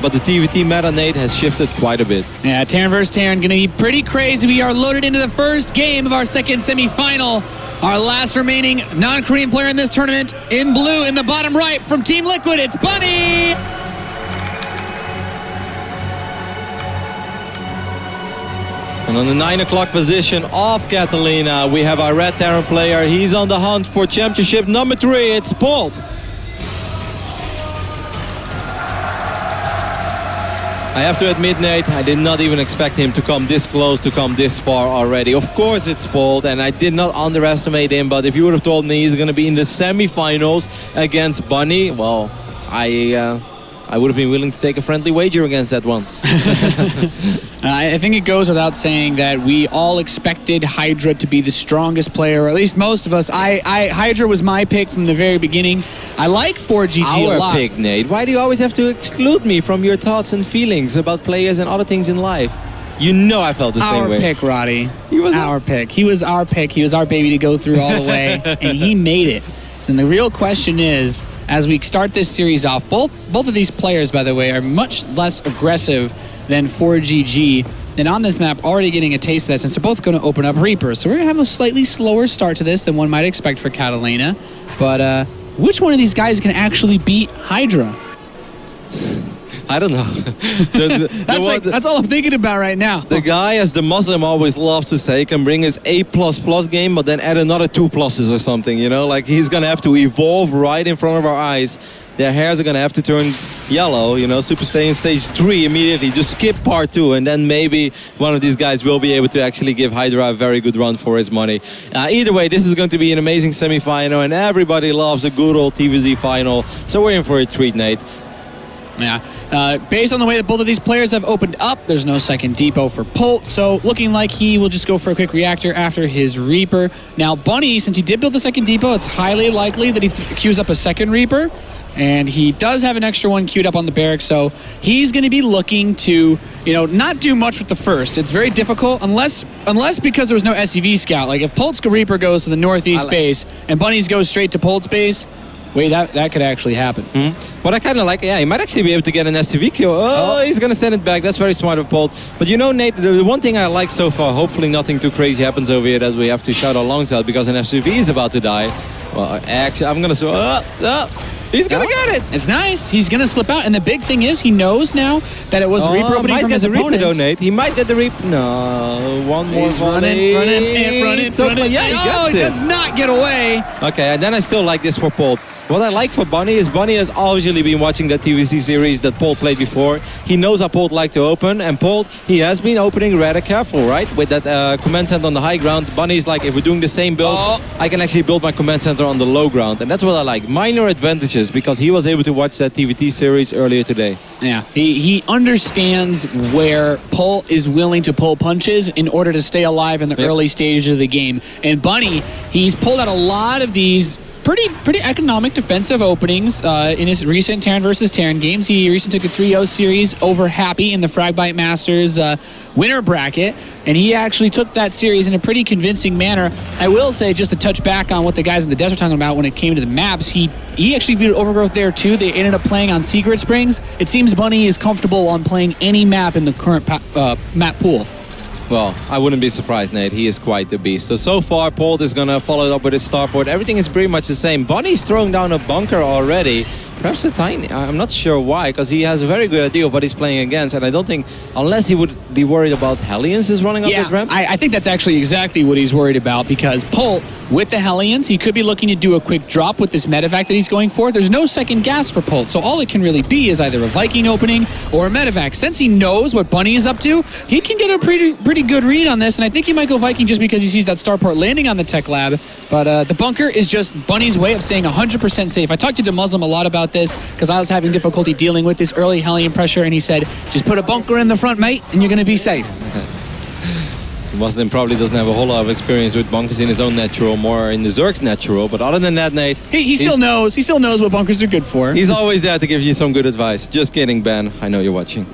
But the TvT meta, Nate, has shifted quite a bit. Yeah, Terran versus Terran going to be pretty crazy. We are loaded into the first game of our second semifinal. Our last remaining non-Korean player in this tournament, in blue in the bottom right from Team Liquid, it's Bunny! And on the 9 o'clock position of Catalina, we have our red Terran player. He's on the hunt for championship number 3. It's Polt. I have to admit, Nate, I did not even expect him to come this close, to come this far already. Of course it's Polt, and I did not underestimate him, but if you would have told me he's going to be in the semi-finals against Bunny, well, I would have been willing to take a friendly wager against that one. I think it goes without saying that we all expected Hydra to be the strongest player, or at least most of us. Hydra was my pick from the very beginning. I like 4GG a lot. Our pick, Nate. Why do you always have to exclude me from your thoughts and feelings about players and other things in life? You know I felt the same way. Our pick, Roddy. He was our pick. He was our pick. He was our baby to go through all the way, and he made it. And the real question is, as we start this series off, both of these players, by the way, are much less aggressive than 4GG. And on this map, already getting a taste of that, since they're both going to open up Reaper. So we're going to have a slightly slower start to this than one might expect for Catalina. But which one of these guys can actually beat Hydra? I don't know. That's all I'm thinking about right now. The guy, as the Muslim always loves to say, can bring his A++ game, but then add another 2 pluses or something, you know? Like, he's going to have to evolve right in front of our eyes. Their hairs are going to have to turn yellow, you know, Super Saiyan Stage 3 immediately. Just skip part 2, and then maybe one of these guys will be able to actually give Hydra a very good run for his money. Either way, this is going to be an amazing semi-final, and everybody loves a good old TvZ final. So we're in for a treat, Nate. Yeah. Based on the way that both of these players have opened up, there's no second depot for Polt, so looking like he will just go for a quick reactor after his Reaper. Now, Bunny, since he did build the second depot, it's highly likely that he queues up a second Reaper, and he does have an extra one queued up on the barracks, so he's going to be looking to, you know, not do much with the first. It's very difficult, unless because there was no SCV scout. Like, if Polt's Reaper goes to the northeast base, and Bunny's goes straight to Polt's base, wait, that could actually happen. What I kind of like, yeah, he might actually be able to get an SCV kill. Oh, he's going to send it back. That's very smart of Polt. But you know, Nate, the one thing I like so far, hopefully nothing too crazy happens over here that we have to shout our lungs out because an SCV is about to die. Well, actually, I'm going to... he's going to get it. It's nice. He's going to slip out. And the big thing is he knows now that it was Reaper opening from his opponent. Reaper, though, Nate. He might get the Reaper. No, one more volley. Running. Yeah, he gets it. He does not get away. Okay, and then I still like this for Polt. What I like for Bunny is Bunny has obviously been watching that TvC series that Polt played before. He knows how Polt like to open, and Polt, he has been opening rather careful, right? With that command center on the high ground, Bunny's like, if we're doing the same build, I can actually build my command center on the low ground. And that's what I like. Minor advantages, because he was able to watch that TvT series earlier today. Yeah, he understands where Polt is willing to pull punches in order to stay alive in the early stages of the game. And Bunny, he's pulled out a lot of these pretty economic defensive openings in his recent Terran versus Terran games. He recently took the 3-0 series over Happy in the Fragbite Masters winner bracket, and he actually took that series in a pretty convincing manner. I will say, just to touch back on what the guys in the desert were talking about when it came to the maps, he actually beat Overgrowth there too. They ended up playing on Secret Springs. It seems Bunny is comfortable on playing any map in the current map pool. Well, I wouldn't be surprised, Nate. He is quite the beast. So far, Polt is going to follow it up with his starport. Everything is pretty much the same. Bunny's throwing down a bunker already. Perhaps a tiny... I'm not sure why, because he has a very good idea of what he's playing against, and I don't think... Unless he would be worried about Hellions is running up that ramp? I think that's actually exactly what he's worried about, because Polt, with the Hellions, he could be looking to do a quick drop with this medevac that he's going for. There's no second gas for Polt, so all it can really be is either a Viking opening or a medevac. Since he knows what Bunny is up to, he can get a pretty good read on this, and I think he might go Viking just because he sees that starport landing on the tech lab. But the bunker is just Bunny's way of staying 100% safe. I talked to DeMuslim a lot about this because I was having difficulty dealing with this early Hellion pressure, and he said, just put a bunker in the front, mate, and you're going to be safe. Muslim probably doesn't have a whole lot of experience with bunkers in his own natural, more in the Zerg's natural, but other than that, Nate... He still knows what bunkers are good for. He's always there to give you some good advice. Just kidding, Ben. I know you're watching.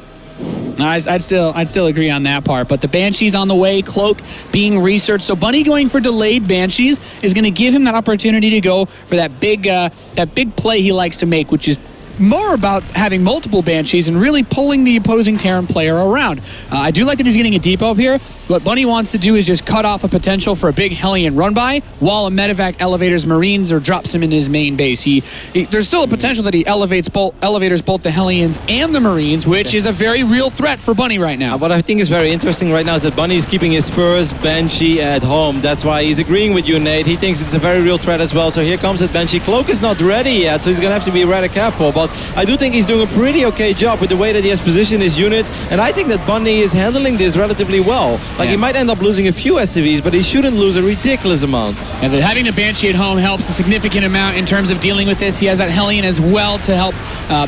I'd still agree on that part, but the Banshee's on the way, Cloak being researched, so Bunny going for delayed Banshees is going to give him that opportunity to go for that big play he likes to make, which is more about having multiple Banshees and really pulling the opposing Terran player around. I do like that he's getting a depot up here. What Bunny wants to do is just cut off a potential for a big Hellion run-by while a medevac elevators Marines or drops him in his main base. There's still a potential that he elevators both the Hellions and the Marines, which is a very real threat for Bunny right now. What I think is very interesting right now is that Bunny is keeping his first Banshee at home. That's why he's agreeing with you, Nate. He thinks it's a very real threat as well. So here comes that Banshee. Cloak is not ready yet, so he's going to have to be rather careful. But I do think he's doing a pretty okay job with the way that he has positioned his units. And I think that Bunny is handling this relatively well. Like, he might end up losing a few SCVs, but he shouldn't lose a ridiculous amount. And then having the Banshee at home helps a significant amount in terms of dealing with this. He has that Hellion as well to help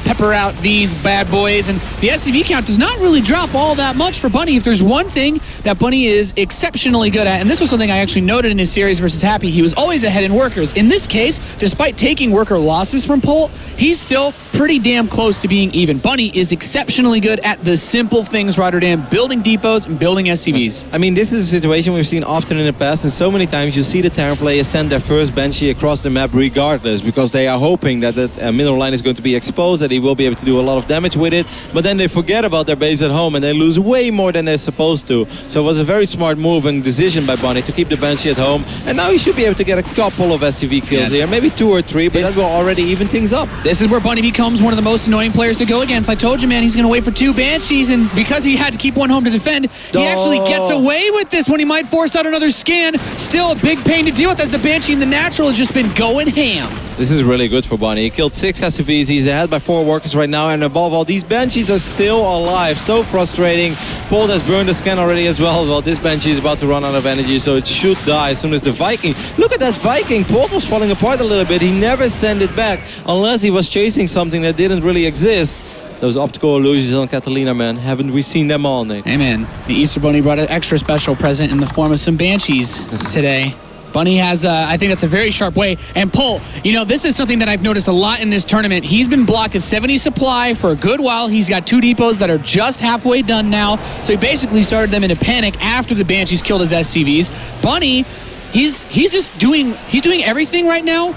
pepper out these bad boys. And the SCV count does not really drop all that much for Bunny. If there's one thing that Bunny is exceptionally good at, and this was something I actually noted in his series versus Happy, he was always ahead in workers. In this case, despite taking worker losses from Polt, he's still pretty damn close to being even. Bunny is exceptionally good at the simple things, Rotterdam, building depots and building SCVs. I mean, this is a situation we've seen often in the past, and so many times you see the Terran players send their first Banshee across the map regardless, because they are hoping that the middle line is going to be exposed, that he will be able to do a lot of damage with it, but then they forget about their base at home and they lose way more than they're supposed to. So it was a very smart move and decision by Bunny to keep the Banshee at home, and now he should be able to get a couple of SCV kills here, maybe 2 or 3, but that will already even things up. This is where Bunny becomes one of the most annoying players to go against. I told you, man, he's going to wait for 2 Banshees, and because he had to keep one home to defend, he actually gets away with this when he might force out another scan. Still a big pain to deal with as the Banshee in the natural has just been going ham. This is really good for Bunny. He killed 6 SCVs. He's ahead by 4 workers right now. And above all, these Banshees are still alive. So frustrating. Polt has burned the scan already as well. Well, this Banshee is about to run out of energy, so it should die as soon as the Viking... Look at that Viking. Polt was falling apart a little bit. He never sent it back unless he was chasing something that didn't really exist. Those optical illusions on Catalina, man. Haven't we seen them all, Nate? Hey, man. The Easter Bunny brought an extra special present in the form of some Banshees today. Bunny has, I think that's a very sharp way. And Polt, you know, this is something that I've noticed a lot in this tournament. He's been blocked at 70 supply for a good while. He's got 2 depots that are just halfway done now. So he basically started them in a panic after the Banshees killed his SCVs. Bunny, he's just doing everything right now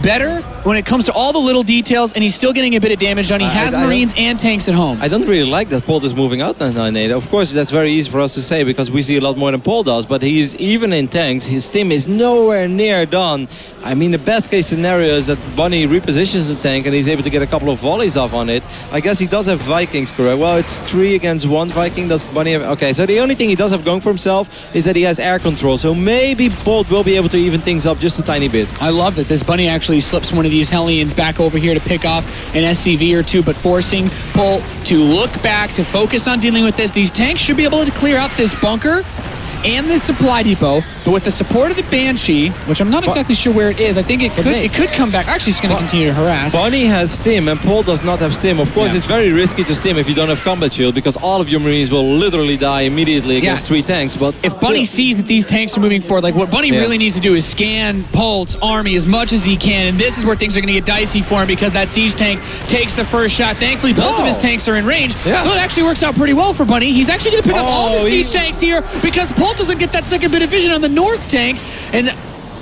better when it comes to all the little details, and he's still getting a bit of damage done. He has Marines and tanks at home. I don't really like that Polt is moving out now, Nate. Of course, that's very easy for us to say because we see a lot more than Polt does, but he's even in tanks. His team is nowhere near done. I mean, the best case scenario is that Bunny repositions the tank and he's able to get a couple of volleys off on it. I guess he does have Vikings, correct? Well, it's 3 against 1 Viking. Does Bunny have... Okay, so the only thing he does have going for himself is that he has air control, so maybe Polt will be able to even things up just a tiny bit. I love that this Bunny actually slips one of these Hellions back over here to pick off an SCV or 2, but forcing Polt to look back, to focus on dealing with this. These tanks should be able to clear out this bunker and this supply depot, but with the support of the Banshee, which I'm not exactly sure where it is, I think it could come back. Actually, it's going to continue to harass. Bunny has stim, and Polt does not have stim. Of course, it's very risky to stim if you don't have combat shield, because all of your Marines will literally die immediately against 3 tanks. But if Bunny sees that these tanks are moving forward, like what Bunny really needs to do is scan Polt's army as much as he can, and this is where things are going to get dicey for him because that siege tank takes the first shot. Thankfully, both of his tanks are in range, so it actually works out pretty well for Bunny. He's actually going to pick up all the siege tanks here because Polt doesn't get that second bit of vision on the north tank, and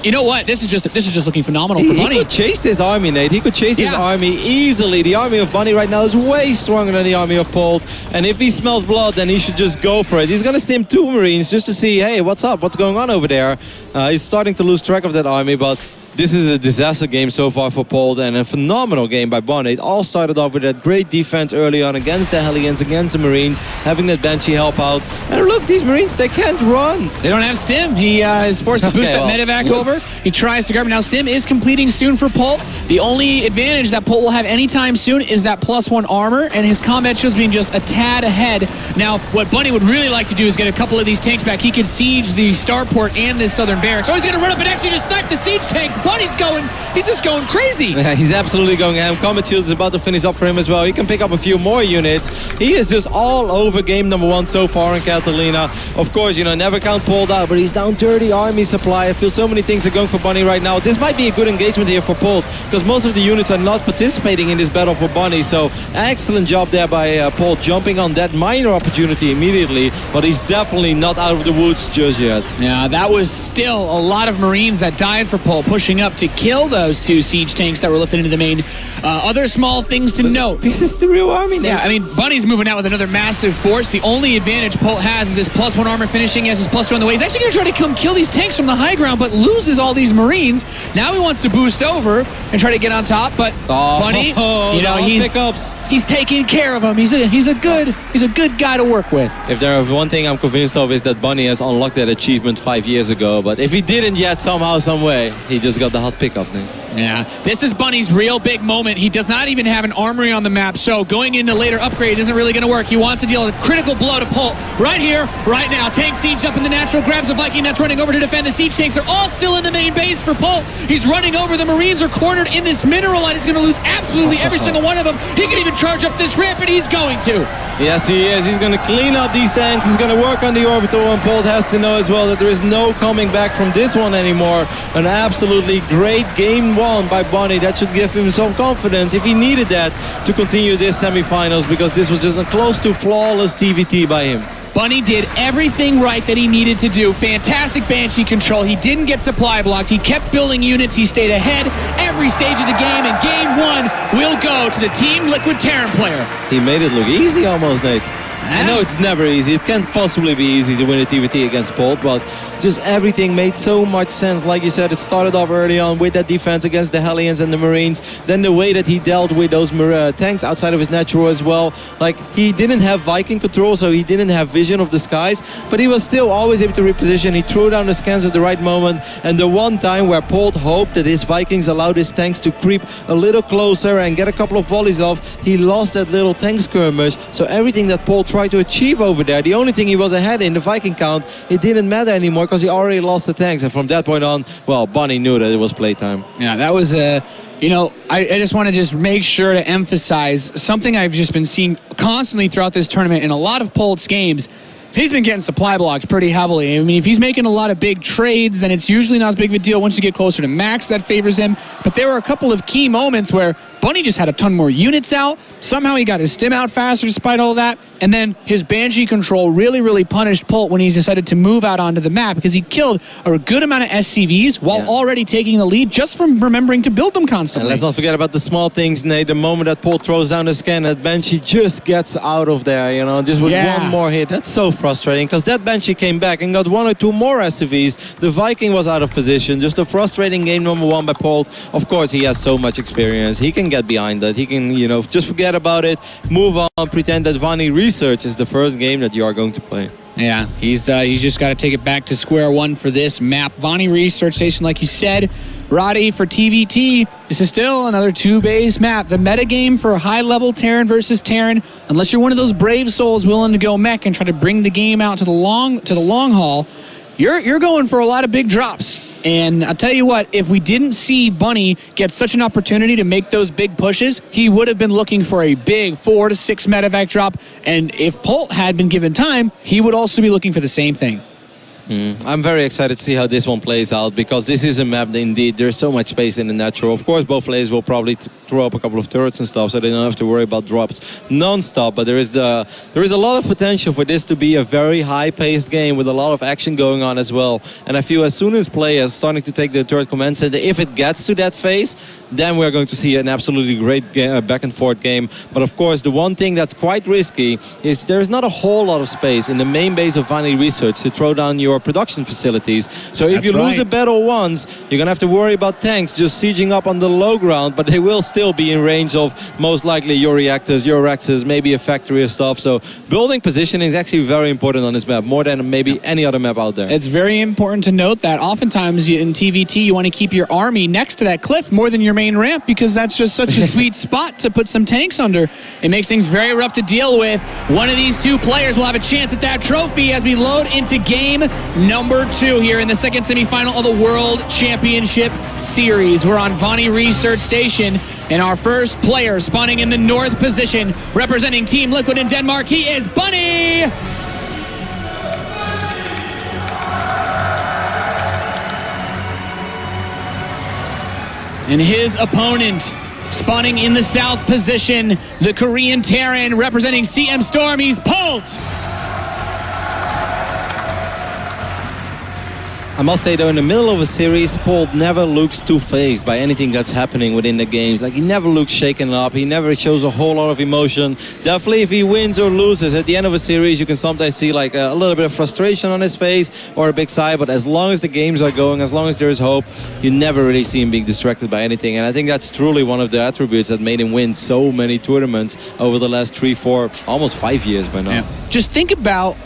you know what? This is just looking phenomenal for Bunny. He could chase this army, Nate. He could chase his army easily. The army of Bunny right now is way stronger than the army of Polt, and if he smells blood, then he should just go for it. He's gonna stim 2 Marines just to see, hey, what's up? What's going on over there? He's starting to lose track of that army, but this is a disaster game so far for Polt and a phenomenal game by Bunny. It all started off with that great defense early on against the Hellions, against the Marines, having that Banshee help out. And look, these Marines, they can't run. They don't have stim. He is forced to boost that medevac over. He tries to grab it. Now stim is completing soon for Polt. The only advantage that Polt will have anytime soon is that +1 armor, and his combat shield's being just a tad ahead. Now, what Bunny would really like to do is get a couple of these tanks back. He could siege the starport and this southern barracks. Oh, he's going to run up and actually just snipe the siege tanks. He's just going crazy. Yeah, he's absolutely going ham. Combat shield is about to finish up for him as well. He can pick up a few more units. He is just all over game number 1 so far in Catalina. Of course, you know, never count Polt out, but he's down 30 army supply. I feel so many things are going for Bunny right now. This might be a good engagement here for Polt, because most of the units are not participating in this battle for Bunny. So excellent job there by Polt, jumping on that minor opportunity immediately, but he's definitely not out of the woods just yet. Yeah, that was still a lot of Marines that died for Polt, pushing up to kill those 2 siege tanks that were lifted into the main Other small things to note. This is the real army now. Yeah, I mean, Bunny's moving out with another massive force. The only advantage Polt has is this +1 armor finishing. He has his +2 on the way. He's actually going to try to come kill these tanks from the high ground, but loses all these Marines. Now he wants to boost over and try to get on top, but Bunny, you know, he's taking care of him. He's a good guy to work with. If there's one thing I'm convinced of is that Bunny has unlocked that achievement 5 years ago, but if he didn't yet somehow, some way, he just got the hot pickup thing. Yeah, this is Bunny's real big moment. He does not even have an armory on the map, so going into later upgrades isn't really going to work. He wants to deal a critical blow to Polt right here, right now. Tank siege up in the natural, grabs a Viking that's running over to defend the siege tanks. They're all still in the main base for Polt. He's running over. The Marines are cornered in this mineral line. He's going to lose absolutely every single one of them. He can even charge up this ramp, and he's going to. Yes, he is. He's going to clean up these tanks. He's going to work on the orbital, and Polt has to know as well that there is no coming back from this one anymore. An absolutely great game won by Bunny. That should give him some confidence if he needed that to continue this semifinals, because this was just a close to flawless TvT by him. Bunny did everything right that he needed to do. Fantastic Banshee control. He didn't get supply blocked. He kept building units. He stayed ahead every stage of the game, and game one will go to the Team Liquid Terran player. He made it look easy almost, Nate. I know it's never easy. It can't possibly be easy to win a TvT against Polt, but just everything made so much sense. Like you said, it started off early on with that defense against the Hellions and the Marines. Then the way that he dealt with those tanks outside of his natural as well. Like, he didn't have Viking control, so he didn't have vision of the skies, but he was still always able to reposition. He threw down the scans at the right moment, and the one time where Polt hoped that his Vikings allowed his tanks to creep a little closer and get a couple of volleys off, he lost that little tank skirmish. So everything that Polt tried to achieve over there, the only thing he was ahead in, the Viking count, it didn't matter anymore because he already lost the tanks. And from that point on, well, Bunny knew that it was playtime. Yeah, that was you know, I just want to just make sure to emphasize something I've just been seeing constantly throughout this tournament in a lot of Polt's games. He's been getting supply blocked pretty heavily. I mean, if he's making a lot of big trades, then it's usually not as big of a deal. Once you get closer to max, that favors him. But there were a couple of key moments where Bunny just had a ton more units out. Somehow he got his stim out faster despite all that. And then his Banshee control really punished Polt when he decided to move out onto the map, because he killed a good amount of SCVs while already taking the lead just from remembering to build them constantly. And let's not forget about the small things, Nate. The moment that Polt throws down the scan, that Banshee just gets out of there, you know, just with one more hit. That's so frustrating, because that Banshee came back and got 1 or 2 more SCVs. The Viking was out of position. Just a frustrating game number 1 by Polt. Of course, he has so much experience. He can get behind that. He can, you know, just forget about it, move on, pretend that Vani Research is the first game that you are going to play. Yeah, he's just got to take it back to square one for this map. Vani Research Station, like you said, Roddy, for TvT, this is still another 2-base map. The metagame for high-level Terran versus Terran, unless you're one of those brave souls willing to go mech and try to bring the game out to the long haul, you're going for a lot of big drops. And I'll tell you what, if we didn't see Bunny get such an opportunity to make those big pushes, he would have been looking for a big 4 to 6 medevac drop. And if Polt had been given time, he would also be looking for the same thing. I'm very excited to see how this one plays out, because this is a map that indeed there's so much space in the natural. Of course, both players will probably throw up a couple of turrets and stuff, so they don't have to worry about drops non-stop. But there is a lot of potential for this to be a very high-paced game with a lot of action going on as well. And I feel as soon as players starting to take the turret command center, if it gets to that phase, then we're going to see an absolutely great back-and-forth game. But of course, the one thing that's quite risky is there's not a whole lot of space in the main base of Vani Research to throw down your production facilities. So if you lose a battle once, you're going to have to worry about tanks just sieging up on the low ground, but they will still be in range of most likely your reactors, your Rexes, maybe a factory or stuff. So building positioning is actually very important on this map, more than maybe any other map out there. It's very important to note that oftentimes in TvT, you want to keep your army next to that cliff more than your main ramp, because that's just such a sweet spot to put some tanks under. It makes things very rough to deal with. One of these two players will have a chance at that trophy as we load into game number 2 here in the second semifinal of the World Championship Series. We're on Vani Research Station, and our first player spawning in the north position, representing Team Liquid in Denmark, he is Bunny! And his opponent, spawning in the south position, the Korean Terran representing CM Storm, he's Polt! I must say though, in the middle of a series, Polt never looks too phased by anything that's happening within the games. Like, he never looks shaken up. He never shows a whole lot of emotion. Definitely, if he wins or loses at the end of a series, you can sometimes see like a little bit of frustration on his face or a big sigh. But as long as the games are going, as long as there is hope, you never really see him being distracted by anything. And I think that's truly one of the attributes that made him win so many tournaments over the last 3, 4, almost 5 years by now. Yeah. Just think about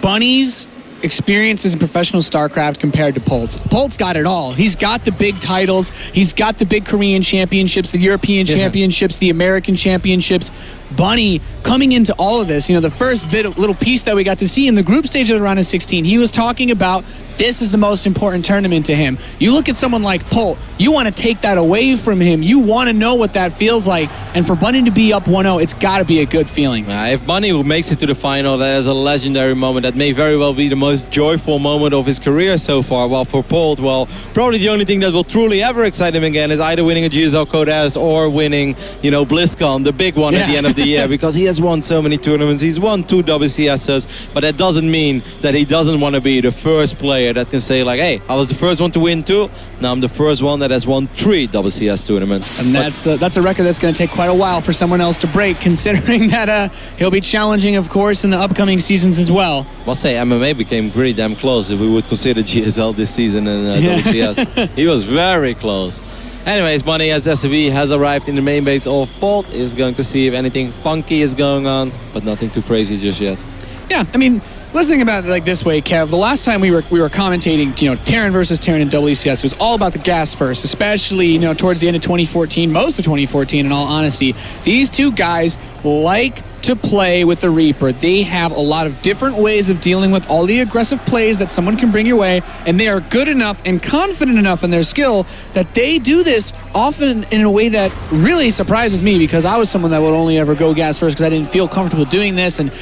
Bunny's experiences in professional StarCraft compared to Polt's. Polt's got it all. He's got the big titles. He's got the big Korean championships, the European championships, the American championships. Bunny coming into all of this, the first little piece that we got to see in the group stage of the round of 16, he was talking about this is the most important tournament to him. You look at someone like Polt, you want to take that away from him. You want to know what that feels like. And for Bunny to be up 1-0, it's got to be a good feeling. If Bunny makes it to the final, that is a legendary moment. That may very well be the most joyful moment of his career so far. While for Polt, well, probably the only thing that will truly ever excite him again is either winning a GSL Code S or winning, BlizzCon, the big one at the end of the year, because he has won so many tournaments. He's won 2 WCSs, but that doesn't mean that he doesn't want to be the first player that can say like, hey, I was the first one to win 2. Now I'm the first one that has won 3 WCS tournaments. And that's a record that's going to take quite a while for someone else to break, considering that he'll be challenging, of course, in the upcoming seasons as well. I'll say MMA became pretty damn close if we would consider GSL this season and WCS. He was very close. Anyways, Bunny as SV has arrived in the main base of Polt. Is going to see if anything funky is going on, but nothing too crazy just yet. Yeah, I mean, let's think about it like this way, Kev. The last time we were commentating, Terran versus Terran in WCS, it was all about the gas first, especially, towards the end of 2014, most of 2014, in all honesty. These two guys like to play with the Reaper. They have a lot of different ways of dealing with all the aggressive plays that someone can bring your way, and they are good enough and confident enough in their skill that they do this often in a way that really surprises me, because I was someone that would only ever go gas first because I didn't feel comfortable doing this. And,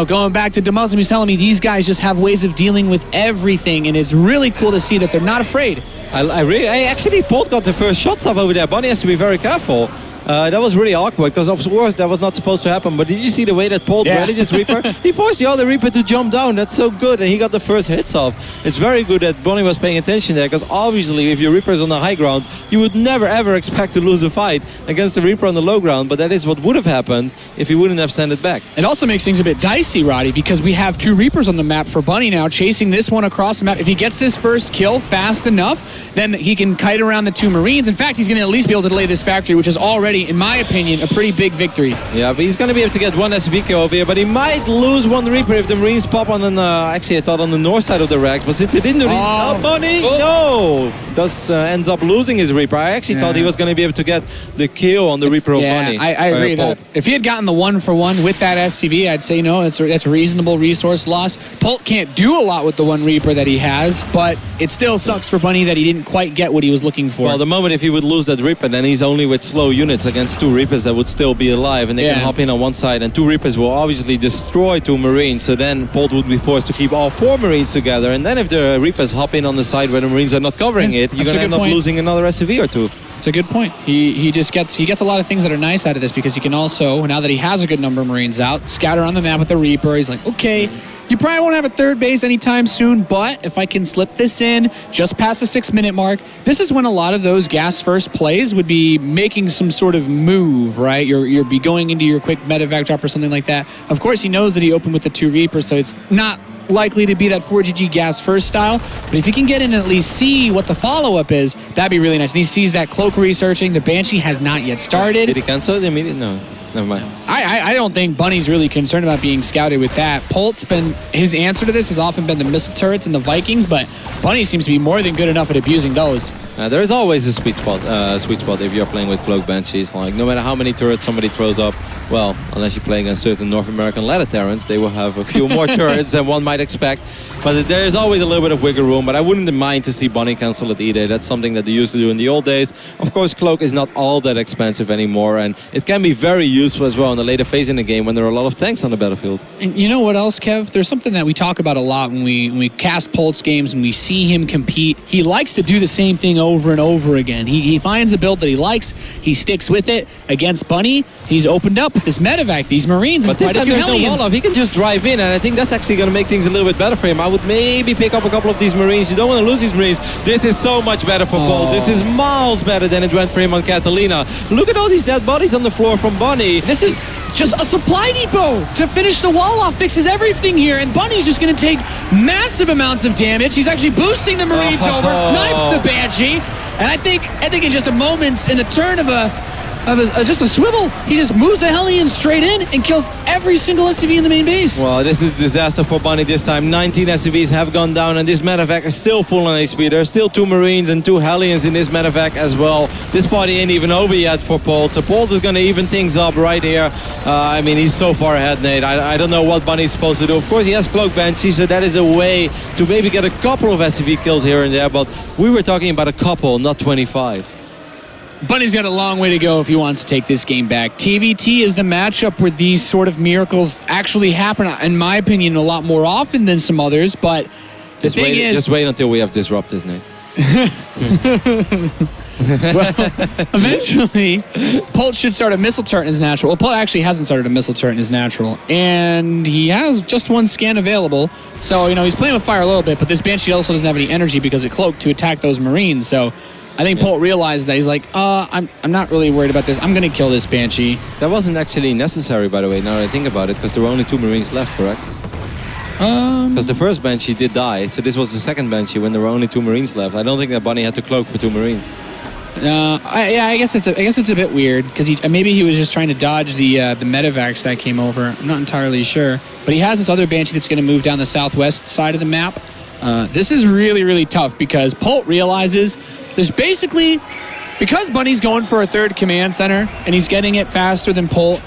going back to Demuslim, he's telling me these guys just have ways of dealing with everything, and it's really cool to see that they're not afraid. Actually, Polt got the first shots off over there. Bunny has to be very careful. That was really awkward, because of course that was not supposed to happen. But did you see the way that Polt rallied his Reaper? He forced the other Reaper to jump down. That's so good, and he got the first hits off. It's very good that Bunny was paying attention there, because obviously if your Reaper's on the high ground, you would never ever expect to lose a fight against the Reaper on the low ground. But that is what would have happened if he wouldn't have sent it back. It also makes things a bit dicey, Roddy, because we have 2 Reapers on the map for Bunny now, chasing this one across the map. If he gets this first kill fast enough, then he can kite around the 2 Marines. In fact, he's going to at least be able to delay this factory, which is already, in my opinion, a pretty big victory. Yeah, but he's going to be able to get 1 SV kill over here, but he might lose 1 Reaper if the Marines pop on actually I thought on the north side of the rack, but since it didn't, Bunny, no! Thus ends up losing his Reaper. I actually thought he was going to be able to get the kill on the Reaper of Bunny. I agree that if he had gotten the 1-for-1 with that SCV, I'd say no, that's reasonable resource loss. Polt can't do a lot with the 1 Reaper that he has, but it still sucks for Bunny that he didn't quite get what he was looking for. Well, the moment if he would lose that Reaper, then he's only with slow units against 2 Reapers that would still be alive, and they can hop in on one side, and 2 Reapers will obviously destroy 2 Marines, so then Polt would be forced to keep all 4 Marines together, and then if the Reapers hop in on the side where the Marines are not covering it, you're going to end up losing another SCV or 2. It's a good point. He gets a lot of things that are nice out of this, because he can also, now that he has a good number of Marines out, scout around the map with the Reaper. He's like, okay, you probably won't have a 3rd base anytime soon, but if I can slip this in just past the 6-minute mark, this is when a lot of those gas first plays would be making some sort of move, right? You'll be going into your quick medevac drop or something like that. Of course, he knows that he opened with the 2 Reapers, so it's not likely to be that 4GG gas first style, but if he can get in and at least see what the follow-up is, that'd be really nice. And he sees that cloak researching. The Banshee has not yet started. Did he cancel it immediately? No. Never mind. I don't think Bunny's really concerned about being scouted with that. Polt's been, his answer to this has often been the missile turrets and the Vikings, but Bunny seems to be more than good enough at abusing those. There is always a sweet spot if you're playing with Cloak Banshees. Like, no matter how many turrets somebody throws up, well, unless you play against certain North American ladder Terrans, they will have a few more turrets than one might expect. But there is always a little bit of wiggle room, but I wouldn't mind to see Bunny cancel it either. That's something that they used to do in the old days. Of course, Cloak is not all that expensive anymore, and it can be very useful as well in the later phase in the game when there are a lot of tanks on the battlefield. And you know what else, Kev? There's something that we talk about a lot when we cast Polt's games and we see him compete. He likes to do the same thing over and over again. He finds a build that he likes, he sticks with it. Against Bunny, he's opened up with this medevac, these Marines, but and this quite a time few there's no Hellions. wall-off. He can just drive in, and I think that's actually going to make things a little bit better for him. I would maybe pick up a couple of these Marines. You don't want to lose these Marines. This is so much better for Polt. This is miles better than it went for him on Catalina. Look at all these dead bodies on the floor from Bunny. This is just a supply depot to finish the wall off, fixes everything here, and Bunny's just going to take massive amounts of damage. He's actually boosting the Marines over, snipes the Banshee, and I think in just a moment, in the turn of just a swivel, he just moves the Hellion straight in and kills every single SCV in the main base. Well, this is disaster for Bunny this time. 19 SCVs have gone down, and this medevac is still full on HP. There's still 2 Marines and 2 Hellions in this medevac as well. This party ain't even over yet for Polt, so Polt is going to even things up right here. I mean, he's so far ahead, Nate. I don't know what Bunny's supposed to do. Of course, he has Cloak Banshee, so that is a way to maybe get a couple of SCV kills here and there, but we were talking about a couple, not 25. Bunny's got a long way to go if he wants to take this game back. TvT is the matchup where these sort of miracles actually happen, in my opinion, a lot more often than some others, but the thing is... Just wait until we have Disruptors, Nate. Well, eventually, Polt should start a missile turret in his natural. Well, Polt actually hasn't started a missile turret in his natural, and he has just 1 scan available. So, he's playing with fire a little bit, but this Banshee also doesn't have any energy because it cloaked to attack those Marines, so... I think Polt realized that. He's like, I'm not really worried about this. I'm going to kill this Banshee. That wasn't actually necessary, by the way, now that I think about it, because there were only 2 Marines left, correct? Because the first Banshee did die, so this was the second Banshee when there were only 2 Marines left. I don't think that Bunny had to cloak for 2 Marines. I guess it's a bit weird, because maybe he was just trying to dodge the medevacs that came over. I'm not entirely sure. But he has this other Banshee that's going to move down the southwest side of the map. This is really, really tough, because Polt realizes... There's basically, because Bunny's going for a 3rd command center and he's getting it faster than Polt,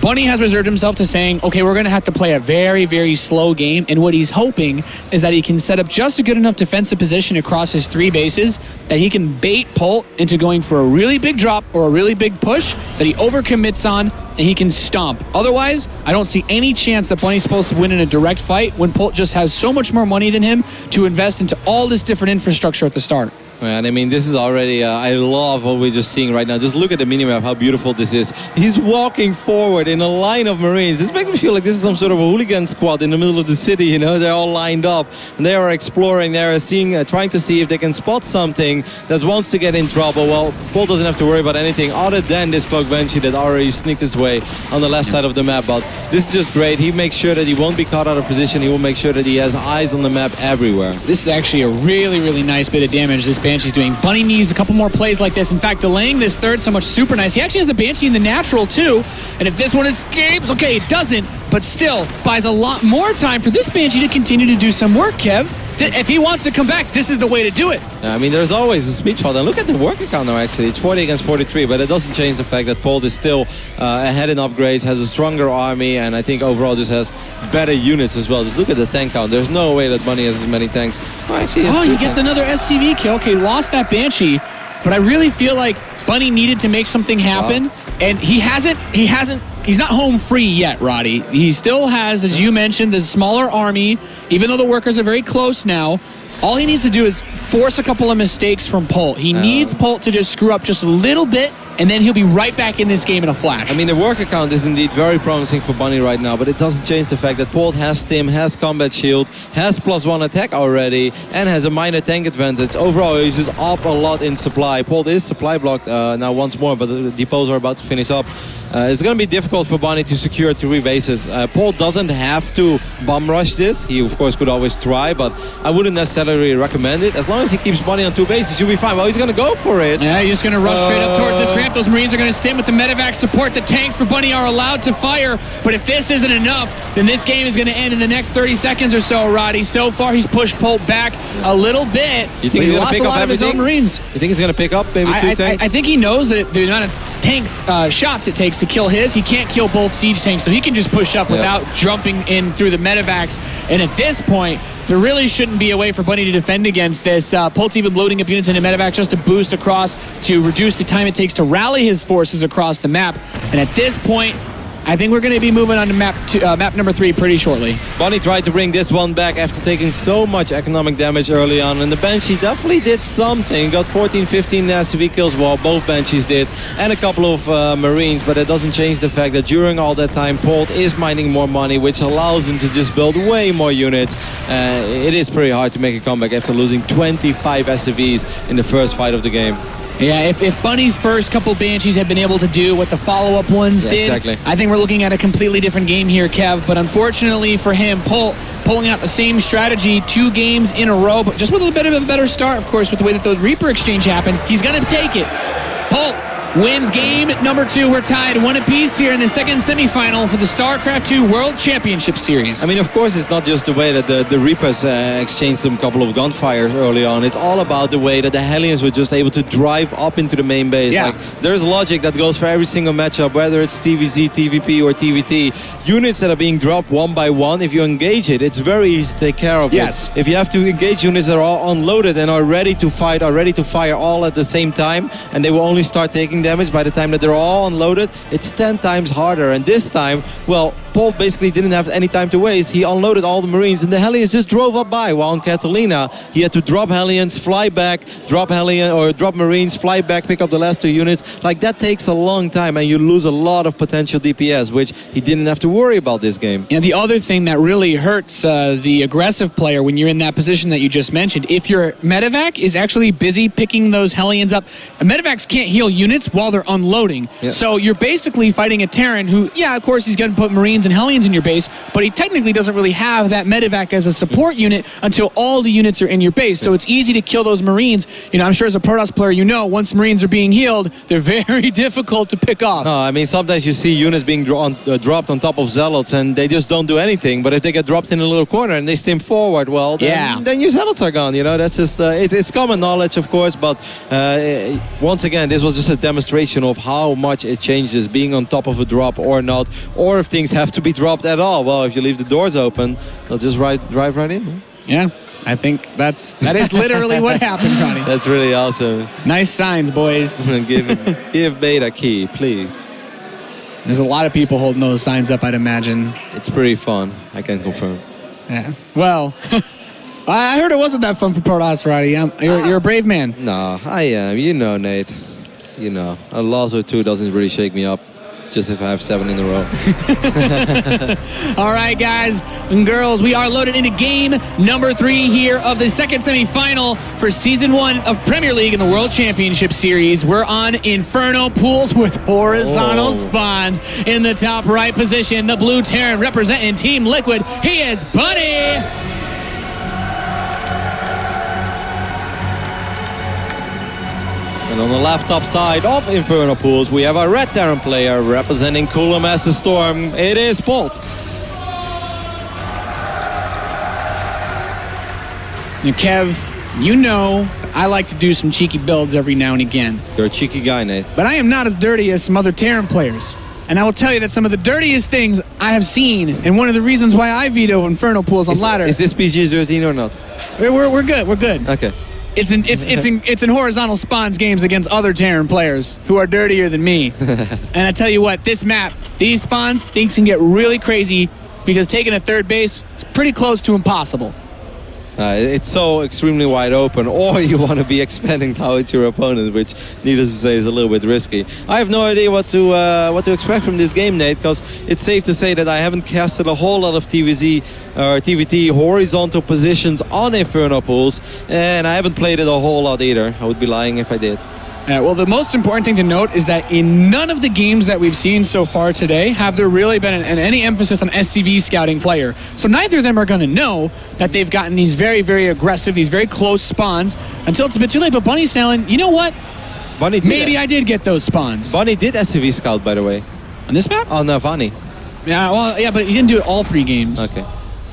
Bunny has reserved himself to saying, okay, we're going to have to play a very, very slow game. And what he's hoping is that he can set up just a good enough defensive position across his 3 bases that he can bait Polt into going for a really big drop or a really big push that he overcommits on and he can stomp. Otherwise, I don't see any chance that Bunny's supposed to win in a direct fight when Polt just has so much more money than him to invest into all this different infrastructure at the start. Man, I mean, this is already, I love what we're just seeing right now. Just look at the minimap, how beautiful this is. He's walking forward in a line of Marines. This makes me feel like this is some sort of a hooligan squad in the middle of the city, They're all lined up, and they are exploring, they are seeing, trying to see if they can spot something that wants to get in trouble. Well, Polt doesn't have to worry about anything other than this Cloak Banshee that already sneaked its way on the left side of the map. But this is just great. He makes sure that he won't be caught out of position. He will make sure that he has eyes on the map everywhere. This is actually a really, really nice bit of damage this Banshee's doing. Bunny needs a couple more plays like this. In fact, delaying this 3rd so much super nice. He actually has a Banshee in the natural too. And if this one escapes, okay, it doesn't, but still buys a lot more time for this Banshee to continue to do some work, Kev. If he wants to come back, this is the way to do it. I mean, there's always a speed spot. And look at the work account now, actually. It's 40 against 43, but it doesn't change the fact that Polt is still ahead in upgrades, has a stronger army, and I think overall just has better units as well. Just look at the tank count. There's no way that Bunny has as many tanks. He gets another SCV kill. Okay, lost that Banshee, but I really feel like Bunny needed to make something happen, and he's not home free yet, Roddy. He still has, as you mentioned, the smaller army, even though the workers are very close now. All he needs to do is force a couple of mistakes from Polt. He needs Polt to just screw up just a little bit, and then he'll be right back in this game in a flash. I mean, the work account is indeed very promising for Bunny right now, but it doesn't change the fact that Polt has Stim, has Combat Shield, has +1 attack already, and has a minor tank advantage. Overall, he's just up a lot in supply. Polt is supply blocked now once more, but the depots are about to finish up. It's going to be difficult for Bunny to secure 3 bases. Polt doesn't have to bomb rush this. He, of course, could always try, but I wouldn't necessarily recommend it. As long as he keeps Bunny on 2 bases, he'll be fine. Well, he's going to go for it. Yeah, he's just going to rush straight up towards this ramp. Those Marines are going to stim with the medevac support. The tanks for Bunny are allowed to fire, but if this isn't enough, then this game is going to end in the next 30 seconds or so, Roddy. So far, he's pushed Polt back a little bit. You think he's going to pick up everything? His own Marines. You think he's going to pick up maybe 2 tanks? I think he knows that the amount of tanks, shots it takes to kill his. He can't kill both siege tanks, so he can just push up without jumping in through the medevacs. And at this point, there really shouldn't be a way for Bunny to defend against this. Polt's even loading up units into medevac just to boost across to reduce the time it takes to rally his forces across the map. And at this point, I think we're going to be moving on to map number 3 pretty shortly. Bunny tried to bring this one back after taking so much economic damage early on. And the Banshee definitely did something. Got 14, 15 SCV kills, well, both Banshees did. And a couple of Marines, but it doesn't change the fact that during all that time, Polt is mining more money, which allows him to just build way more units. It is pretty hard to make a comeback after losing 25 SCVs in the first fight of the game. Yeah, if Bunny's first couple Banshees had been able to do what the follow-up ones did, exactly. I think we're looking at a completely different game here, Kev. But unfortunately for him, Polt pulling out the same strategy 2 games in a row, but just with a bit of a better start, of course, with the way that those Reaper exchange happened. He's going to take it. Polt wins game number 2. We're tied 1 apiece here in the second semifinal for the StarCraft 2 World Championship Series. I mean, of course, it's not just the way that the Reapers exchanged some couple of gunfires early on. It's all about the way that the Hellions were just able to drive up into the main base. Yeah. Like, there's logic that goes for every single matchup, whether it's TvZ, TvP, or TvT. Units that are being dropped one by one, if you engage it, it's very easy to take care of Yes. it. If you have to engage units that are all unloaded and are ready to fight, are ready to fire all at the same time, and they will only start taking damage by the time that they're all unloaded, it's 10 times harder. And this time, well, Polt basically didn't have any time to waste. He unloaded all the Marines, and the Hellions just drove up by. While on Catalina, he had to drop Hellions, fly back, drop Marines, fly back, pick up the last 2 units. Like, that takes a long time, and you lose a lot of potential DPS, which he didn't have to worry about this game. And the other thing that really hurts the aggressive player when you're in that position that you just mentioned, if your medevac is actually busy picking those Hellions up, medevacs can't heal units while they're unloading. Yeah. So you're basically fighting a Terran who, yeah, of course he's going to put Marines and Hellions in your base, but he technically doesn't really have that medevac as a support unit until all the units are in your base. So it's easy to kill those Marines. You know, I'm sure as a Protoss player, you know, once Marines are being healed, they're very difficult to pick off. No, I mean, sometimes you see units being dropped on top of Zealots, and they just don't do anything. But if they get dropped in a little corner and they stim forward, well, then your Zealots are gone. You know, that's just it's common knowledge, of course. But once again, this was just a demonstration of how much it changes being on top of a drop or not, or if things have to be dropped at all. Well, if you leave the doors open, they'll just drive right in. Yeah, I think that is literally what happened, Ronnie. That's really awesome. Nice signs, boys. give Beta key, please. There's a lot of people holding those signs up, I'd imagine. It's pretty fun, I can confirm. Yeah. Well, I heard it wasn't that fun for Protoss, Roddy. You're a brave man. No, I am. You know, Nate. You know, a loss or 2 doesn't really shake me up. Just if I have 7 in a row. All right, guys and girls, we are loaded into game number 3 here of the second semifinal for Season 1 of Premier League in the World Championship Series. We're on Inferno pools with horizontal spawns. In the top right position, the Blue Terran representing Team Liquid. He is Bunny. And on the left top side of Inferno Pools, we have a Red Terran player representing Cooler Master Storm. It is Polt. Now, Kev, you know I like to do some cheeky builds every now and again. You're a cheeky guy, Nate. But I am not as dirty as some other Terran players. And I will tell you that some of the dirtiest things I have seen, and one of the reasons why I veto Inferno Pools on ladder. Is this PG-13 or not? We're good, we're good. Okay. It's in horizontal spawns games against other Terran players who are dirtier than me. And I tell you what, this map, these spawns, things can get really crazy because taking a third base is pretty close to impossible. It's so extremely wide open, or you want to be expanding towards your opponent, which, needless to say, is a little bit risky. I have no idea what to expect from this game, Nate, because it's safe to say that I haven't casted a whole lot of TvZ or TvT horizontal positions on Inferno Pools, and I haven't played it a whole lot either. I would be lying if I did. Well, the most important thing to note is that in none of the games that we've seen so far today have there really been any emphasis on SCV scouting player. So neither of them are going to know that they've gotten these very, very aggressive, these very close spawns until it's a bit too late. But Bunny's saying, you know what? Maybe I did get those spawns. Bunny did SCV scout, by the way. On this map? On Navani. Yeah, well, yeah, but he didn't do it all 3 games. Okay.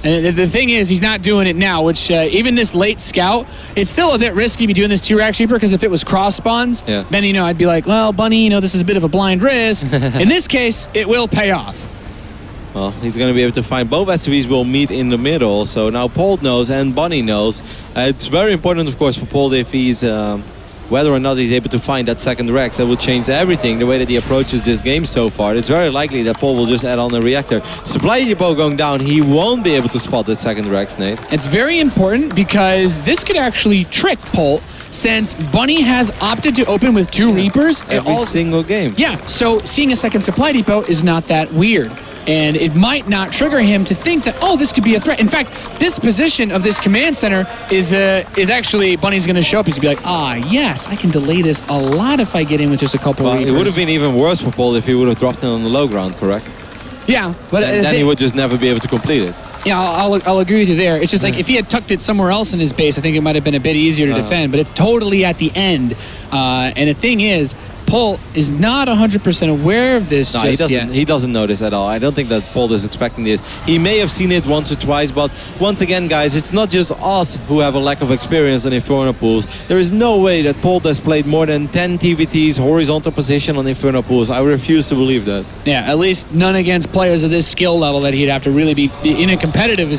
And the thing is, he's not doing it now, which even this late scout, it's still a bit risky to be doing this 2-rack sweeper, because if it was cross spawns, then, you know, I'd be like, well, Bunny, you know, this is a bit of a blind risk. In this case, it will pay off. Well, he's going to be able to find both SCVs will meet in the middle, so now Polt knows and Bunny knows. It's very important, of course, for Polt if he's whether or not he's able to find that second Rex, that will change everything, the way that he approaches this game so far. It's very likely that Polt will just add on a reactor. Supply depot going down, he won't be able to spot that second Rex, Nate. It's very important because this could actually trick Polt, since Bunny has opted to open with 2 Reapers. Every single game. Yeah, so seeing a second supply depot is not that weird. And it might not trigger him to think that, oh, this could be a threat. In fact, this position of this command center is actually, Bunny's going to show up. He's going to be like, yes, I can delay this a lot if I get in with just a couple Reapers. It would have been even worse for Polt if he would have dropped in on the low ground, correct? Yeah, but then he would just never be able to complete it. Yeah, I'll agree with you there. It's just like if he had tucked it somewhere else in his base, I think it might have been a bit easier to defend, but it's totally at the end. And the thing is, Polt is not 100% aware of this just yet. He doesn't know this at all. I don't think that Polt is expecting this. He may have seen it once or twice, but once again, guys, it's not just us who have a lack of experience in Inferno pools. There is no way that Polt has played more than 10 TvTs horizontal position on Inferno pools. I refuse to believe that. Yeah, at least none against players of this skill level that he'd have to really be in a competitive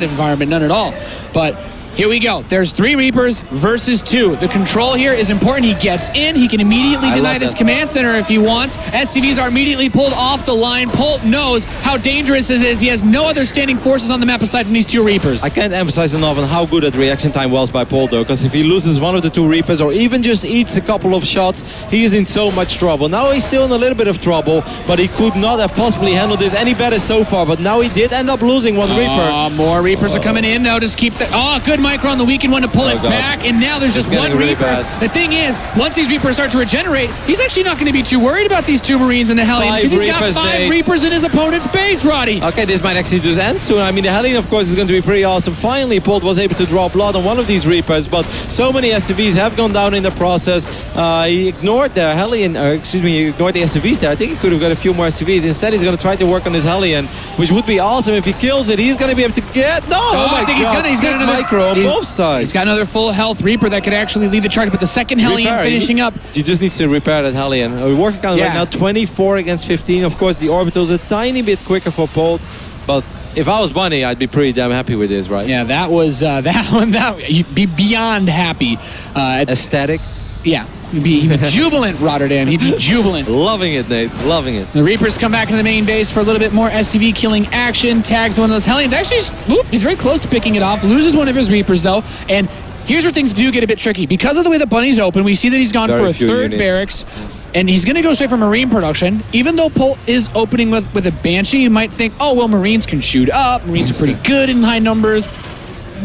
environment, none at all. But here we go. There's 3 Reapers versus 2. The control here is important. He gets in. He can immediately deny this command center if he wants. SCVs are immediately pulled off the line. Polt knows how dangerous this is. He has no other standing forces on the map aside from these 2 Reapers. I can't emphasize enough on how good that reaction time was by Polt, though, because if he loses one of the 2 Reapers or even just eats a couple of shots, he is in so much trouble. Now he's still in a little bit of trouble, but he could not have possibly handled this any better so far. But now he did end up losing 1 Reaper. More Reapers are coming in now. Just keep the... Oh, good micro on the weakened one to pull it back, and now there's just 1 Reaper. The thing is, once these Reapers start to regenerate, he's actually not going to be too worried about these 2 Marines and the Hellion, because he's got 5 Reapers in his opponent's base, Roddy. Okay, this might actually just end soon. I mean, the Hellion, of course, is going to be pretty awesome. Finally, Polt was able to draw blood on one of these Reapers, but so many SCVs have gone down in the process. He ignored the Hellion, he ignored the SCVs there. I think he could have got a few more SCVs. Instead, he's going to try to work on his Hellion, which would be awesome. If he kills it, he's going to be able to get... No! Oh my God, he's got another micro on both sides. He's got another full health Reaper that could actually lead the charge, but the second Hellion finishing up. He just needs to repair that Hellion. We're working on right now 24 against 15. Of course, the orbital's a tiny bit quicker for Polt, but if I was Bunny, I'd be pretty damn happy with this, right? Yeah, that was you'd be beyond happy. Ecstatic? Yeah. He'd be jubilant, Rotterdam. He'd be jubilant. Loving it, Nate. Loving it. The Reapers come back into the main base for a little bit more SCV killing action. Tags one of those Hellions. Actually, he's very close to picking it off. Loses one of his Reapers, though. And here's where things do get a bit tricky. Because of the way the Bunny's open, we see that he's gone for a 3rd barracks. And he's going to go straight for Marine production. Even though Polt is opening with a Banshee, you might think, oh, well, Marines can shoot up. Marines are pretty good in high numbers.